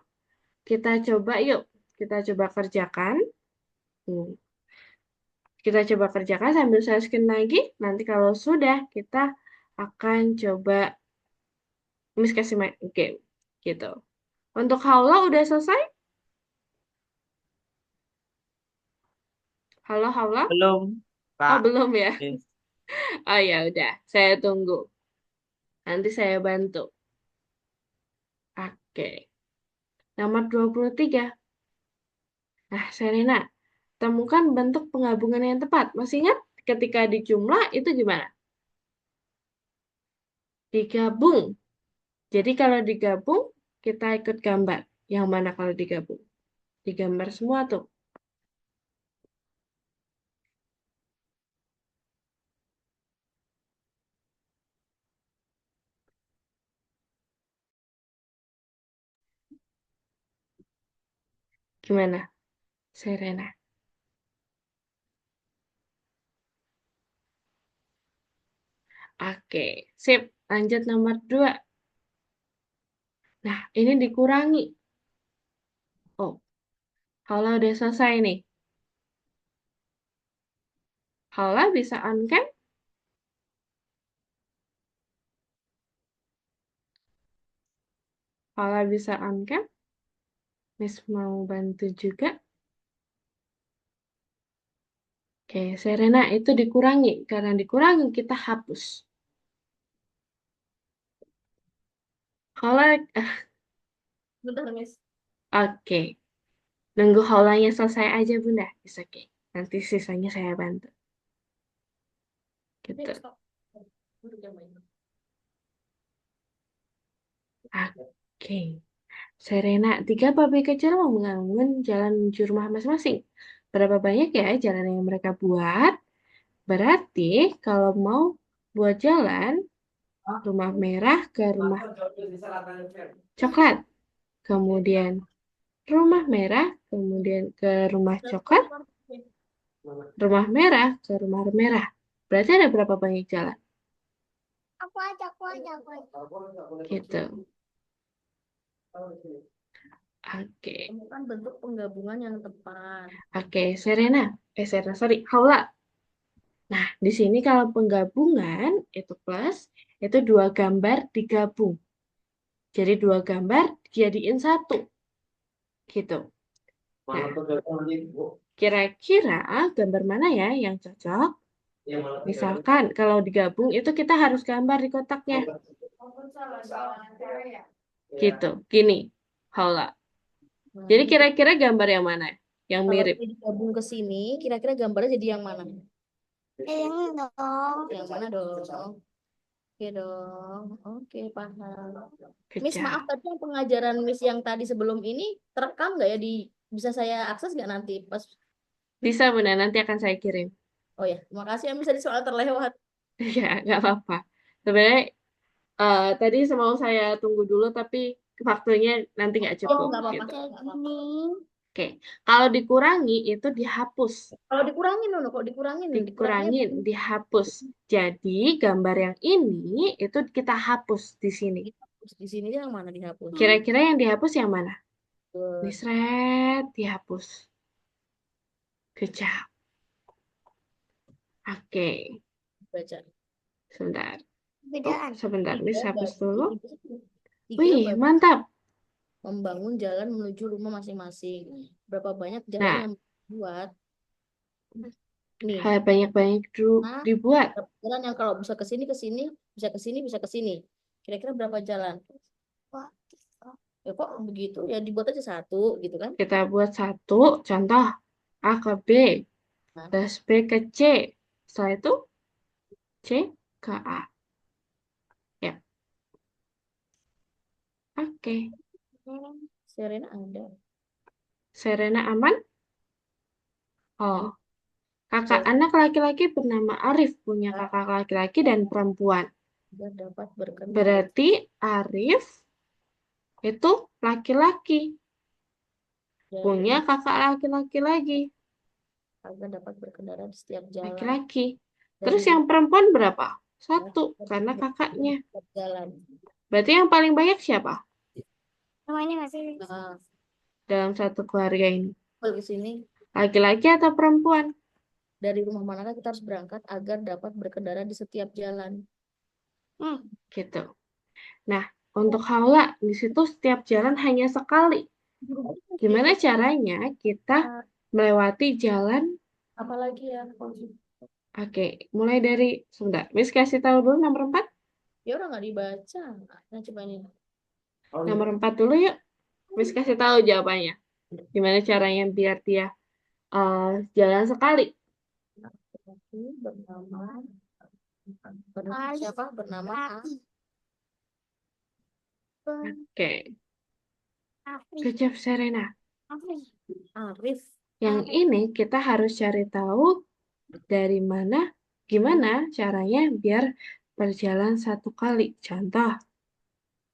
kita coba yuk. Kita coba kerjakan. Hmm. Kita coba kerjakan sambil saya scan lagi. Nanti kalau sudah, kita akan coba Miss kasih main game. Gitu. Untuk Haula udah selesai? Halo, Haula? Belum, Oh, Kak. belum ya? Yes. Oh ya udah, saya tunggu. Nanti saya bantu. Oke. Nomor 23. Nah, Serena, temukan bentuk penggabungan yang tepat. Masih ingat ketika dijumlah itu gimana? Digabung. Jadi kalau digabung, kita ikut gambar. Yang mana kalau digabung? Digambar semua tuh. Gimana, Serena? Oke, sip. Lanjut nomor 2. Nah, ini dikurangi. Oh, kalau udah selesai nih. Haula bisa on-cam? Haula bisa on-cam? Miss mau bantu juga. Oke, Serena itu dikurangi. Karena dikurangi, kita hapus. Haula, Bentar, Miss. oke. Nunggu haulanya selesai aja, Bunda. It's okay. Nanti sisanya saya bantu. Gitu. Oke. Serena, 3 babi kecil mau membangun jalan menuju rumah masing-masing. berapa banyak ya jalan yang mereka buat. Berarti kalau mau buat jalan rumah merah ke rumah coklat, kemudian rumah merah, kemudian ke rumah coklat, rumah merah ke rumah merah. Berarti ada berapa banyak jalan? Gitu. Oke. Temukan bentuk penggabungan yang tepat. Oke, Serena, sorry, Haula. Nah, di sini kalau penggabungan itu plus, itu dua gambar digabung. Jadi dua gambar dijadiin satu. Gitu. Nah, kira-kira gambar mana ya yang cocok? Misalkan kalau digabung itu kita harus gambar di kotaknya. Gitu. Gini, Haula. Nah, Jadi ini kira-kira gambar yang mana? Yang kalau mirip. ini digabung ke sini, kira-kira gambarnya jadi yang mana? Yang mana dong? Oke dong. Oke, paham. Miss, maaf Kejap. tadi yang pengajaran Miss yang tadi sebelum ini terekam nggak ya bisa saya akses nggak nanti pas? Bisa, Bunda. Nanti akan saya kirim. Oh ya, terima kasih ya Miss tadi soal terlewat. Ya, nggak apa-apa. Sebenarnya tadi mau saya tunggu dulu, tapi waktunya nanti nggak Oh, cukup nggak apa-apa. gitu. Nggak apa-apa. Oke, kalau dikurangi itu dihapus, Kalau dikurangin loh, kok dikuranginya dikurangin, dihapus. Jadi gambar yang ini itu kita hapus di sini. dihapus. Di sini yang mana dihapus? Kira-kira yang dihapus yang mana? Tuh, Misret, dihapus. Kejap. Oke, baca. sebentar. Oh, sebentar, Tiga Miss hapus bagi dulu. tiga Wih, bagi mantap. membangun jalan menuju rumah masing-masing. Berapa banyak jalan Nah, yang buat? Nih, hal banyak-banyak nah, dibuat. berapa jalan yang kalau bisa ke sini, bisa ke sini, bisa ke sini. Kira-kira berapa jalan? Ya kok begitu? Ya dibuat aja satu gitu kan? Kita buat satu, contoh A ke B, Nah, terus B ke C. Setelah itu C ke A. Ya, oke. Serena ada. Serena aman? Oh, kakak Jalan anak laki-laki bernama Arif punya kakak laki-laki dan perempuan. agar dapat berkendara Berarti Arif itu laki-laki, punya dari kakak laki-laki lagi, agar dapat berkendara di setiap jalan laki-laki. Terus dari yang perempuan berapa? rumah Satu, karena ke kakaknya. setiap jalan. Berarti yang paling banyak siapa Nah, dalam satu keluarga ini? balik ke sini Laki-laki atau perempuan? dari rumah manakah kita harus berangkat agar dapat berkendara di setiap jalan. Gitu. Nah, untuk haula di situ setiap jalan hanya sekali. Gimana caranya kita melewati jalan? Apalagi ya? Oke, mulai dari sebentar. Miss kasih tahu dulu nomor 4. Ya udah nggak dibaca. Nah, coba ini. Nomor 4 dulu yuk. Miss kasih tahu jawabannya. Gimana caranya biar dia jalan sekali? Laki bernama siapa? Bernama Oke, good job Serena. Arif. Yang ini kita harus cari tahu dari mana, gimana caranya biar berjalan satu kali. Contoh,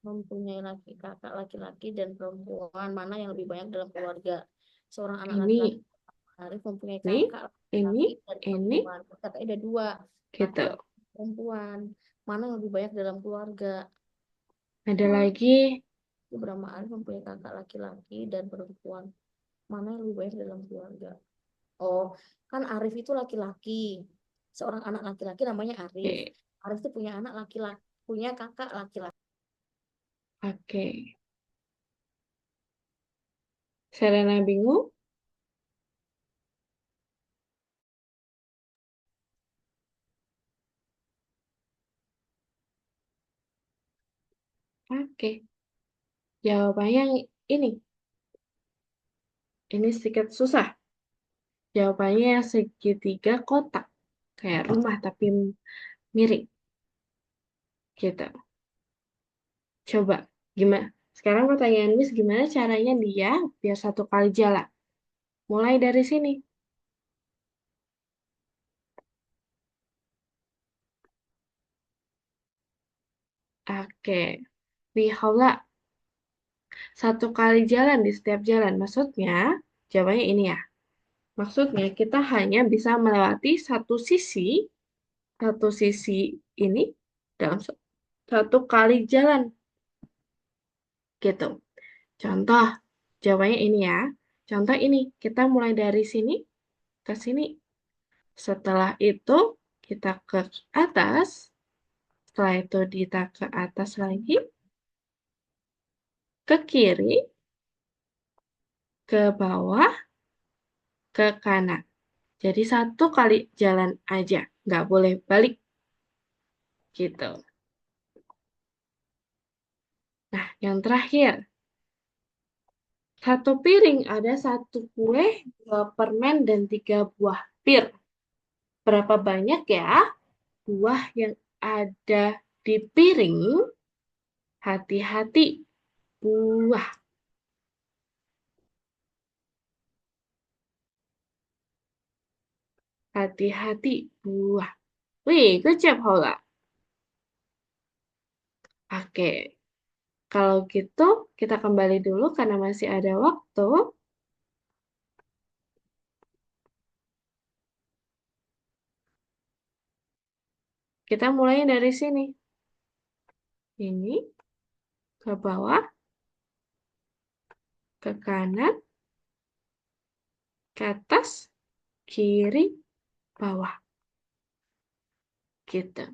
Mempunyai kakak laki-laki dan perempuan mana yang lebih banyak dalam keluarga. Seorang anak laki-laki ini, Arif mempunyai ini, kakak ini, laki-laki dan ini, perempuan. Kakaknya ada dua, gitu. laki-laki dan perempuan. Mana yang lebih banyak dalam keluarga? Ada lagi, Ibrahim Arif mempunyai kakak laki-laki dan perempuan. Mana yang lebih banyak dalam keluarga? Oh, kan Arif itu laki-laki. Seorang anak laki-laki namanya Arif. oke, Arif itu punya anak laki-laki, punya kakak laki-laki. oke. Serena bingung? Oke, jawabannya ini. Ini sedikit susah. Jawabannya segitiga kotak. Kayak rumah tapi miring. Gitu. Coba, gimana? Sekarang pertanyaan Miss, gimana caranya dia biar satu kali jalan? Mulai dari sini. Oke. Nih, Haula, satu kali jalan di setiap jalan. Maksudnya, jawabannya ini ya. Maksudnya, kita hanya bisa melewati satu sisi ini dalam satu kali jalan. Gitu. Contoh, jawabannya ini ya. Contoh ini, kita mulai dari sini ke sini. Setelah itu, kita ke atas. Setelah itu, kita ke atas lagi. Ke kiri, ke bawah, ke kanan. Jadi satu kali jalan aja, nggak boleh balik gitu. Nah, yang terakhir, satu piring ada satu kue, dua permen, dan tiga buah pir. Berapa banyak ya buah yang ada di piring? Hati-hati, buah. Hati-hati, buah. Wih, good job, Paula. Oke, kalau gitu kita kembali dulu karena masih ada waktu. Kita mulai dari sini. Ini ke bawah, ke kanan, ke atas, kiri, bawah. Gitu.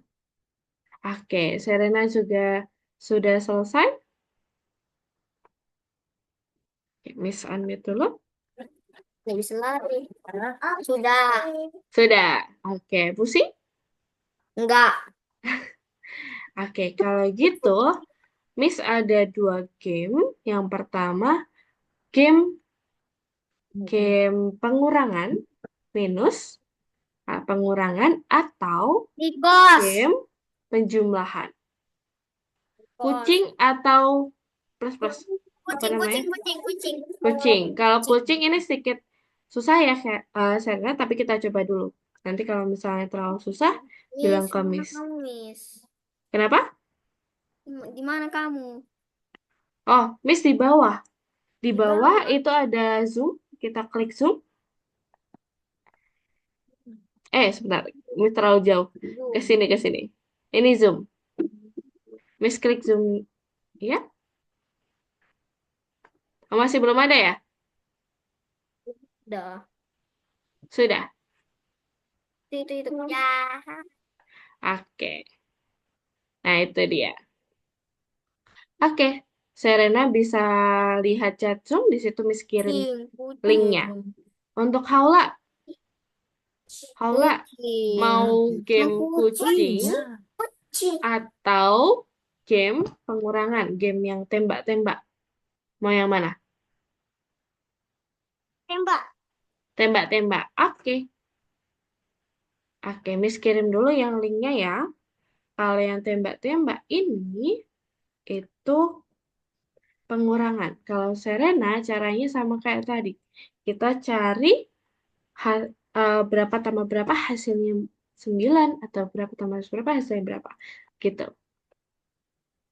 Oke, Serena juga sudah selesai. Oke, Miss unmute dulu. Nggak bisa lari. Sudah. Sudah. Oke, pusing? Enggak. Oke, kalau gitu, Miss ada dua game. Yang pertama, game game pengurangan, minus, pengurangan, atau Tikos. game penjumlahan. Tikos. Kucing atau plus-plus? Apa Kucing, namanya? kucing, kucing, kucing. Kucing. Kalau Kucing. kucing ini sedikit susah ya, Serena, tapi kita coba dulu. Nanti kalau misalnya terlalu susah, bilang Miss, ke mana Miss. kamu, Miss? Kenapa? Di mana kamu? Oh, Miss di bawah. Di Di bawah bawah. itu ada Zoom. Kita klik Zoom. Sebentar. Miss terlalu jauh. Ke sini, ke sini. Ini Zoom. Miss klik Zoom. Ya? Oh, masih belum ada ya? Udah. Sudah. Itu. Ya. Oke. Nah, itu dia. Oke. Serena bisa lihat chat Zoom. Di situ Miss kirim Kucing, linknya. kucing. Untuk Haula, Haula mau Kucing. game kucing Iya. Kucing. atau game pengurangan, game yang tembak-tembak. Mau yang mana? Tembak. Tembak-tembak. Oke. Oke, Miss kirim dulu yang linknya ya. Kalau yang tembak-tembak ini itu pengurangan. Kalau Serena caranya sama kayak tadi. Kita cari berapa tambah berapa hasilnya 9 atau berapa tambah berapa hasilnya berapa. Gitu.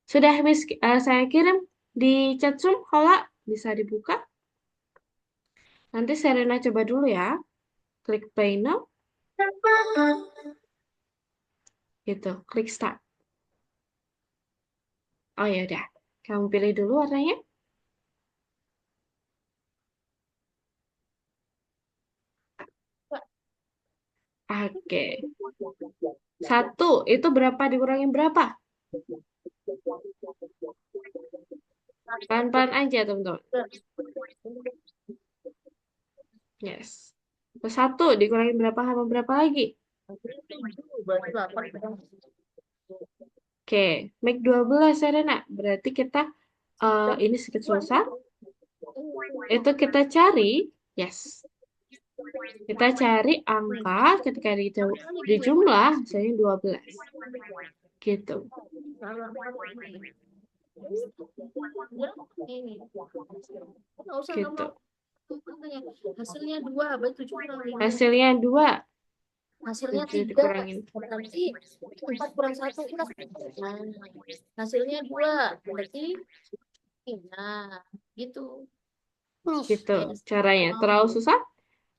Sudah, Miss, saya kirim di chat Zoom. Kalau bisa dibuka. Nanti Serena coba dulu ya. Klik play now. Gitu. Klik start. Oh ya udah. Kamu pilih dulu warnanya. Oke. 1 itu berapa dikurangin berapa? Pelan-pelan aja, teman-teman. Yes. Terus 1 dikurangin berapa sama berapa lagi? Oke. Make 12, Serena. Berarti kita ini sedikit susah. Itu kita cari. Yes. Kita cari angka ketika dijumlah hasilnya 12. Gitu. Nggak usah Gitu. ngomong. Hasilnya 2, berarti 7 kurang 5. Hasilnya 2. Hasilnya 7 3. dikurangin. Berarti 4 kurang 1. Nah, hasilnya 2. Berarti nah, gitu. Gitu Yes. caranya. Terlalu susah?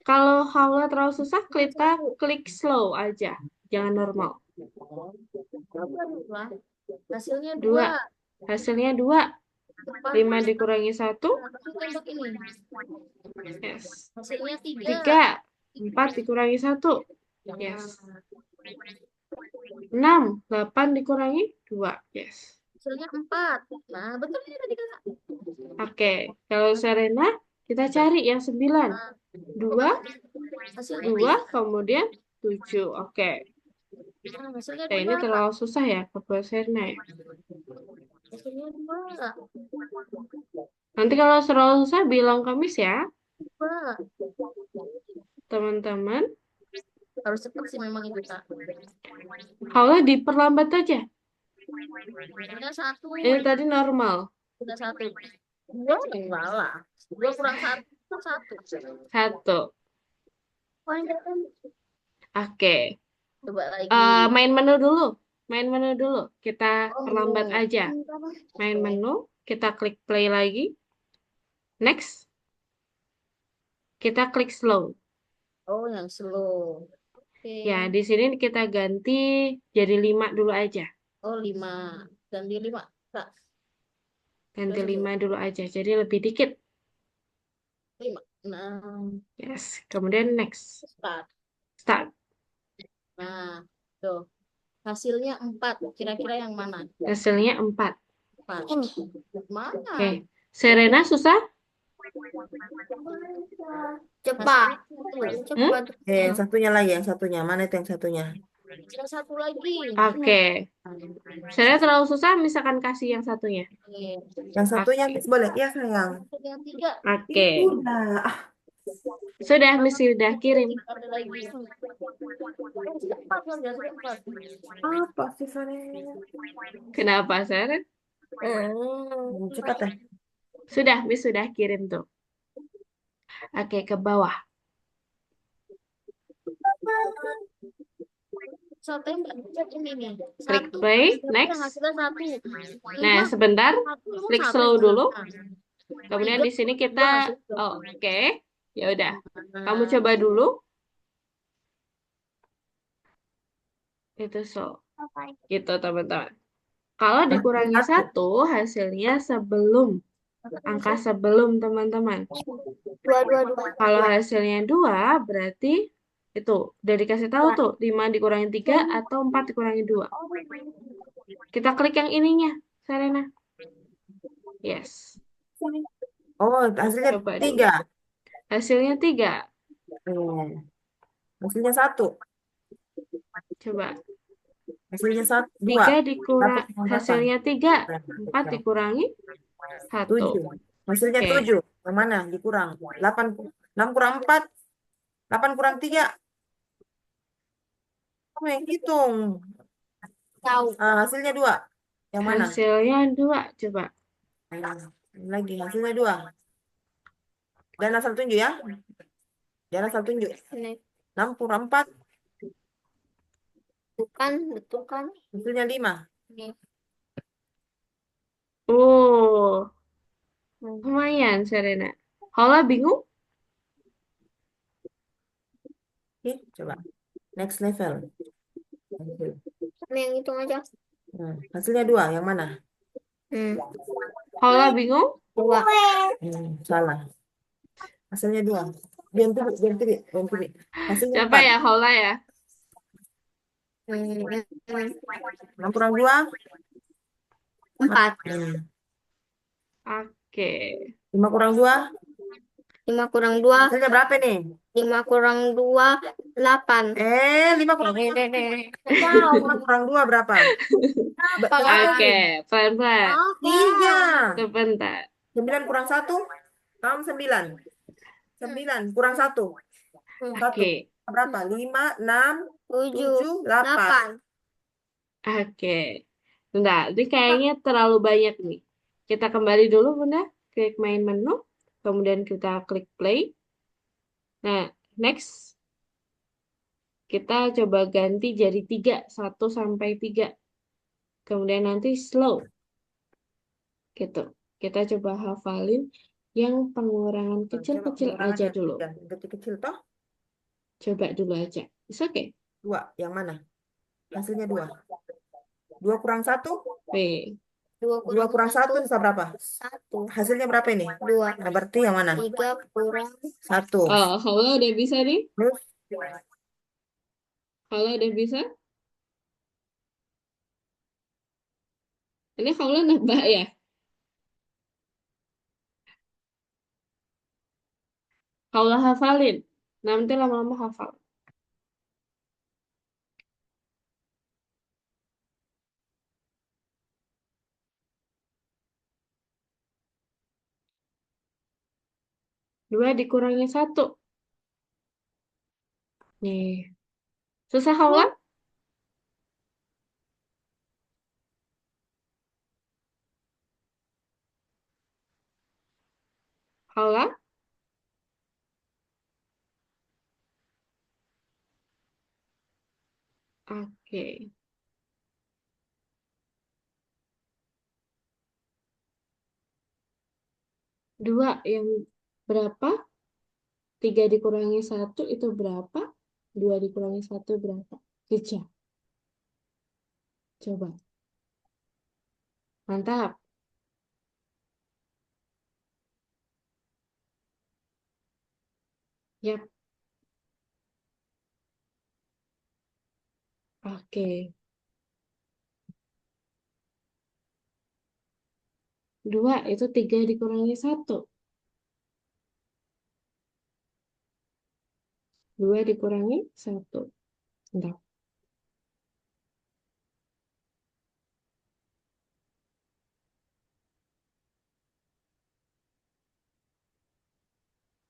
Kalau Haula terlalu susah, kita klik slow aja. Jangan normal. Hasilnya 2. 2. Hasilnya 2. 5 dikurangi 1. Tembak ini. Yes. Hasilnya 3. 3. 4 dikurangi 1. Yes. 6. 8 dikurangi 2. Yes. Hasilnya 4. Nah, betul ini tadi kakak. Oke. Kalau Serena, kita cari yang 9. 2, Hasilnya 2, kemudian 7. Oke. Nah, hasilnya Nah, ini 2. terlalu susah ya ke buat Serena ya. Hasilnya 2. Nanti kalau terlalu susah, bilang ke Miss ya, 2. teman-teman. Harus cepat sih memang itu kak. Haula diperlambat aja. Hasilnya 1. Ini tadi normal. Sudah 1. 2 enggak lah. 2 kurang 1. 1. 1. Oke. Coba lagi. Main menu dulu. Main menu dulu. Kita perlambat menu. aja. Main menu. Kita klik play lagi. Next. Kita klik slow. Oh, yang slow. Oke. Ya, di sini kita ganti jadi 5 dulu aja. Oh, 5. Ganti 5. Kak, Ganti Terus 5 dulu aja. Jadi lebih dikit. 5. Nah, Yes. Kemudian next. start. Start. Nah, tuh. Hasilnya 4. Kira-kira yang mana? Hasilnya 4. 4. Mana? Oke. Serena susah? Cepat. Hmm? Yang satunya lagi, yang satunya. Mana itu yang satunya? Yang satu lagi. Oke. Serena terlalu susah, misalkan kasih yang satunya. Oke. Yang satunya Oke. Miss boleh? Iya sayang. Yang 3. Oke. Udah. Sudah, Miss sudah kirim. Ada lagi. Cepat, sudah 4. Apa sih Sarah? Kenapa, Serena? Cepat ya. Sudah, Miss sudah kirim tuh. Oke, ke bawah. So, tembak ini nih. Klik 1. play, Yang next. hasilnya 1. Nah, sebentar. Klik slow dulu. Kemudian 3. di sini kita, oh, oke. Ya udah. Kamu coba dulu. Itu slow. Gitu, teman-teman. Kalau dikurangi 1, hasilnya sebelum. Angka sebelum, teman-teman. 2. Kalau hasilnya 2, berarti itu. Udah dikasih tahu tuh. 5 dikurangi 3 atau 4 dikurangi 2. Kita klik yang ininya, Serena. Yes. Oh, hasilnya Coba 3. Hasilnya 3. Hasilnya 1. Coba. Hasilnya 2. 3 dikurang. 1,8. Hasilnya 3. 4 dikurangi 1. 7. Hasilnya Oke. 7. Yang mana? Dikurang. 8. 6 kurang 4. 8 kurang 3. Kamu yang hitung. Tahu. Hasilnya 2. Yang mana? Hasilnya 2. Coba. Lagi hasilnya 2. Dan asal tunjuk ya. Dan asal tunjuk. 6 kurang 4. Bukan, betul kan? Hasilnya 5. Oh, lumayan, Serena. Hola, bingung? Oke, coba. Next level. Yang hitung aja. Hasilnya 2. Yang mana? Hola, bingung? 2. Salah. Hasilnya 2. Diam tuh, diam tuh, diam tuh. Hasilnya Siapa 4. ya? Hola ya? 6 kurang 2. 4. Oke. 5 kurang 2. 5 kurang 2. Hasilnya berapa nih? 5 kurang 2, 8. 5 kurang 5 kurang 2 berapa? Oke, pelan-pelan. 3. Sebentar. 9 kurang 1. Kamu 9. 9 kurang 1. 1. Oke. Berapa? 5, 6, 7, 7, 8. Oke. Bentar, ini kayaknya terlalu banyak nih. Kita kembali dulu, Bunda. Klik main menu. Kemudian kita klik play. Nah, next. Kita coba ganti jadi 3, 1 sampai 3. Kemudian nanti slow, gitu. Kita coba hafalin yang pengurangan Coba kecil-kecil pengurangan aja yang dulu. kecil toh. Coba dulu aja. It's okay. 2, yang mana? Hasilnya 2. 2 kurang 1. Wih. 2 2 kurang 1 sisa berapa? 1. Hasilnya berapa ini? 2. Nah, berarti yang mana? 3 kurang 1. Oh, Haula udah bisa nih? Terus Haula udah bisa? Ini Haula nebak ya? Haula hafalin. Nanti lama-lama hafal. Dua dikurangi 1. Nih. Susah Haula? Haula? Oke. 2 yang berapa? 3 dikurangi 1 itu berapa? 2 dikurangi 1 berapa? Kerja. Coba. Mantap. Yap. Oke. 2 itu 3 dikurangi 1. 2 dikurangi 1. Mantap.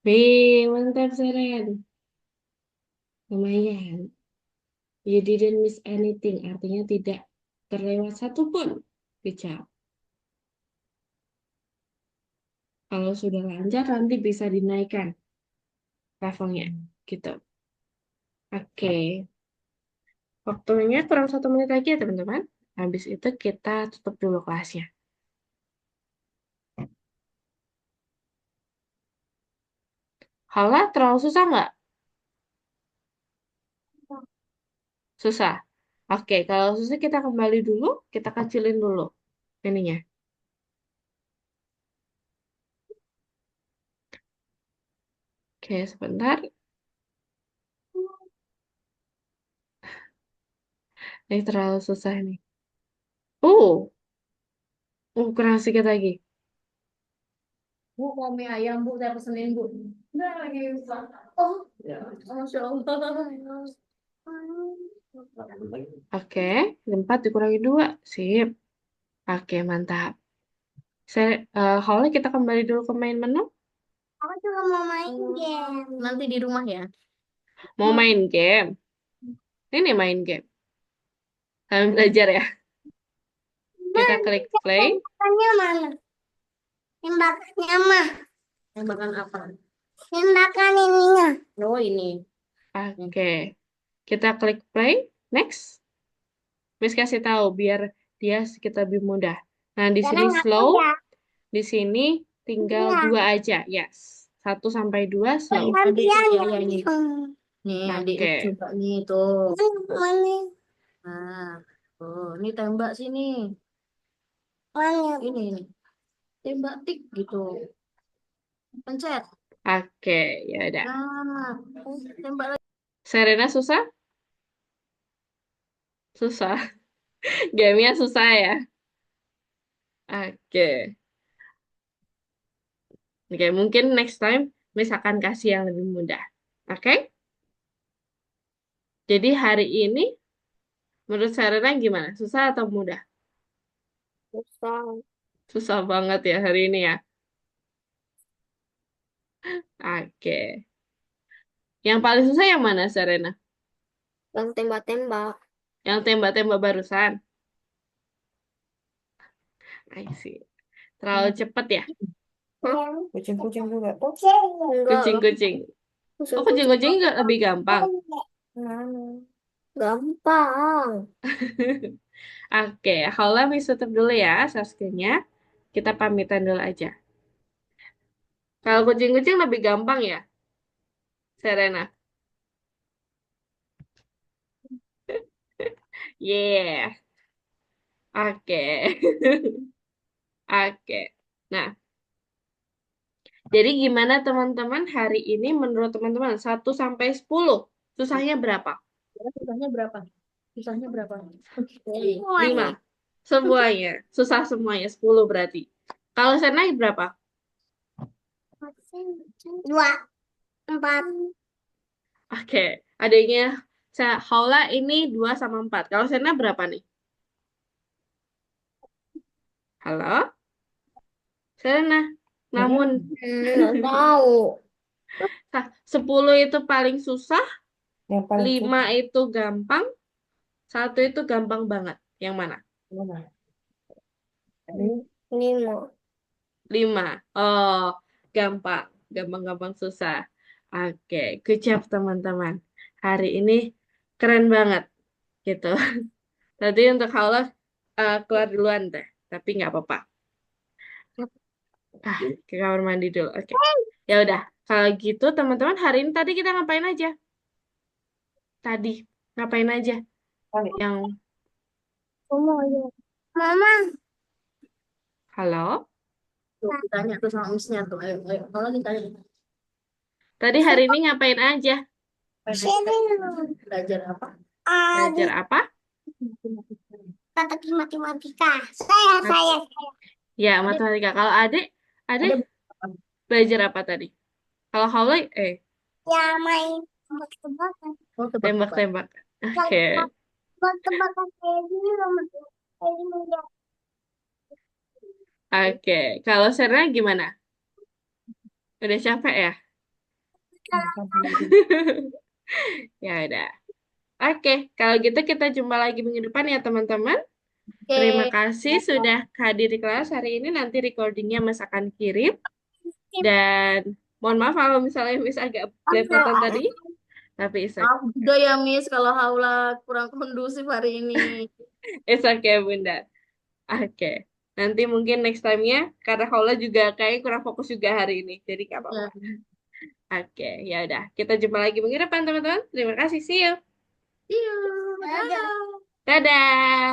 Wih, mantap Seren. Lumayan. You didn't miss anything. Artinya tidak terlewat satu pun. Good job. Kalau sudah lancar nanti bisa dinaikkan levelnya. Gitu. Oke. Waktunya kurang 1 menit lagi ya teman-teman. Habis itu kita tutup dulu kelasnya. Hala, terlalu susah nggak? Susah. Oke, kalau susah kita kembali dulu, kita kecilin dulu ininya. Oke, sebentar. Ini terlalu susah nih. Kurang sedikit lagi. Bu, mau mie ayam, Bu. Saya pesenin, Bu. Nggak lagi. Oh, ya. Masya Allah. Oke, 4 dikurangi 2. Sip. Oke, mantap. Hala, kita kembali dulu ke main menu. Aku juga mau main game. Nanti di rumah ya. Mau main game. Ini main game. Sambil belajar ya. Kita klik play. Tembakannya mana? Tembakannya mah. Tembakan apa? Tembakan ininya. Oh, ini. Oke. Kita klik play. Next. Miss kasih tahu biar dia sedikit lebih mudah. Nah, di sini Sekarang aku slow. ya. Di sini tinggal Iya. 2 aja. Yes. 1 sampai 2 slow. Gantian ya, ya. ini. Nih, adik Oke. coba nih tuh. Mana? Nah, oh, ini tembak sini. Mana? Ini. Tembak tik gitu. Pencet. Oke, ya udah. Nah, tembak lagi. Serena susah? Susah. Gamenya susah ya. Oke. Oke, mungkin next time Miss akan kasih yang lebih mudah. Oke? Jadi hari ini menurut Serena gimana? Susah atau mudah? Susah. Susah banget ya hari ini ya. Oke. Yang paling susah yang mana, Serena? Yang tembak-tembak. Yang tembak-tembak barusan. I see. Terlalu cepat ya? kucing-kucing juga. Enggak lah. Kucing-kucing. Oh, Kucing-kucing. kucing-kucing nggak lebih gampang. Gampang. Oke, Haula Miss tutup dulu ya Saskanya. Kita pamitan dulu aja. Kalau kucing-kucing lebih gampang ya, Serena. Yeah. Oke. Oke. Nah, jadi gimana teman-teman hari ini menurut teman-teman 1 sampai 10? Susahnya berapa? Susahnya berapa? Susahnya berapa? 5. Semuanya. Susah semuanya. 10 berarti. Kalau Serena berapa? 2, 4. Oke. Adanya Haula ini 2 sama 4. Kalau Serena berapa nih? Halo? Serena. Namun, Iya, Nggak tahu. 10 itu paling susah, yang paling 5 susah itu gampang, 1 itu gampang banget. Yang mana? mana? 5. 5. Oh, gampang. Gampang-gampang susah. Oke, good job teman-teman. Hari ini keren banget gitu. Tadi untuk Haula keluar duluan deh, tapi nggak apa-apa. Ke kamar mandi dulu. Oke. Ya udah. Kalau gitu teman-teman hari ini tadi kita ngapain aja? Tadi ngapain aja? Yang Mama. halo? Tuh, ditanya tuh sama misnya tuh. Ayo, ayo. Kalau ditanya. Tadi hari ini ngapain aja? Belajar apa? Belajar apa? Strategi matematika. Saya, Mat- saya. Ya, Ada matematika. Kalau adik ada belajar apa tadi? Kalau Haula, Ya, main tebak-tebakan. oh tebak-tebak. tembak-tembak. Oke. Tebak-tebakan kayak gini, Mama. Kayak gini ya. Oke. Kalau Serena gimana? Udah capek ya? Ya udah. Oke, kalau gitu kita jumpa lagi minggu depan ya teman-teman. Terima Oke. kasih sudah hadir di kelas hari ini. Nanti recordingnya Mas akan kirim. Dan mohon maaf kalau misalnya Miss agak belepotan tadi. Tapi Maaf juga ya Miss kalau Haula kurang kondusif hari ini. it's okay, Bunda. Oke. Nanti mungkin next time-nya karena Haula juga kayak kurang fokus juga hari ini. Jadi gak Ya. apa-apa. Oke, ya udah. Kita jumpa lagi minggu depan teman-teman. Terima kasih. See you. See you. Dadah. Dadah.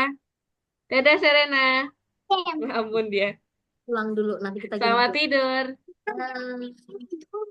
Dadah Serena. Oke. Ya ampun dia. Pulang dulu nanti kita Selamat jemput. tidur. Dadah.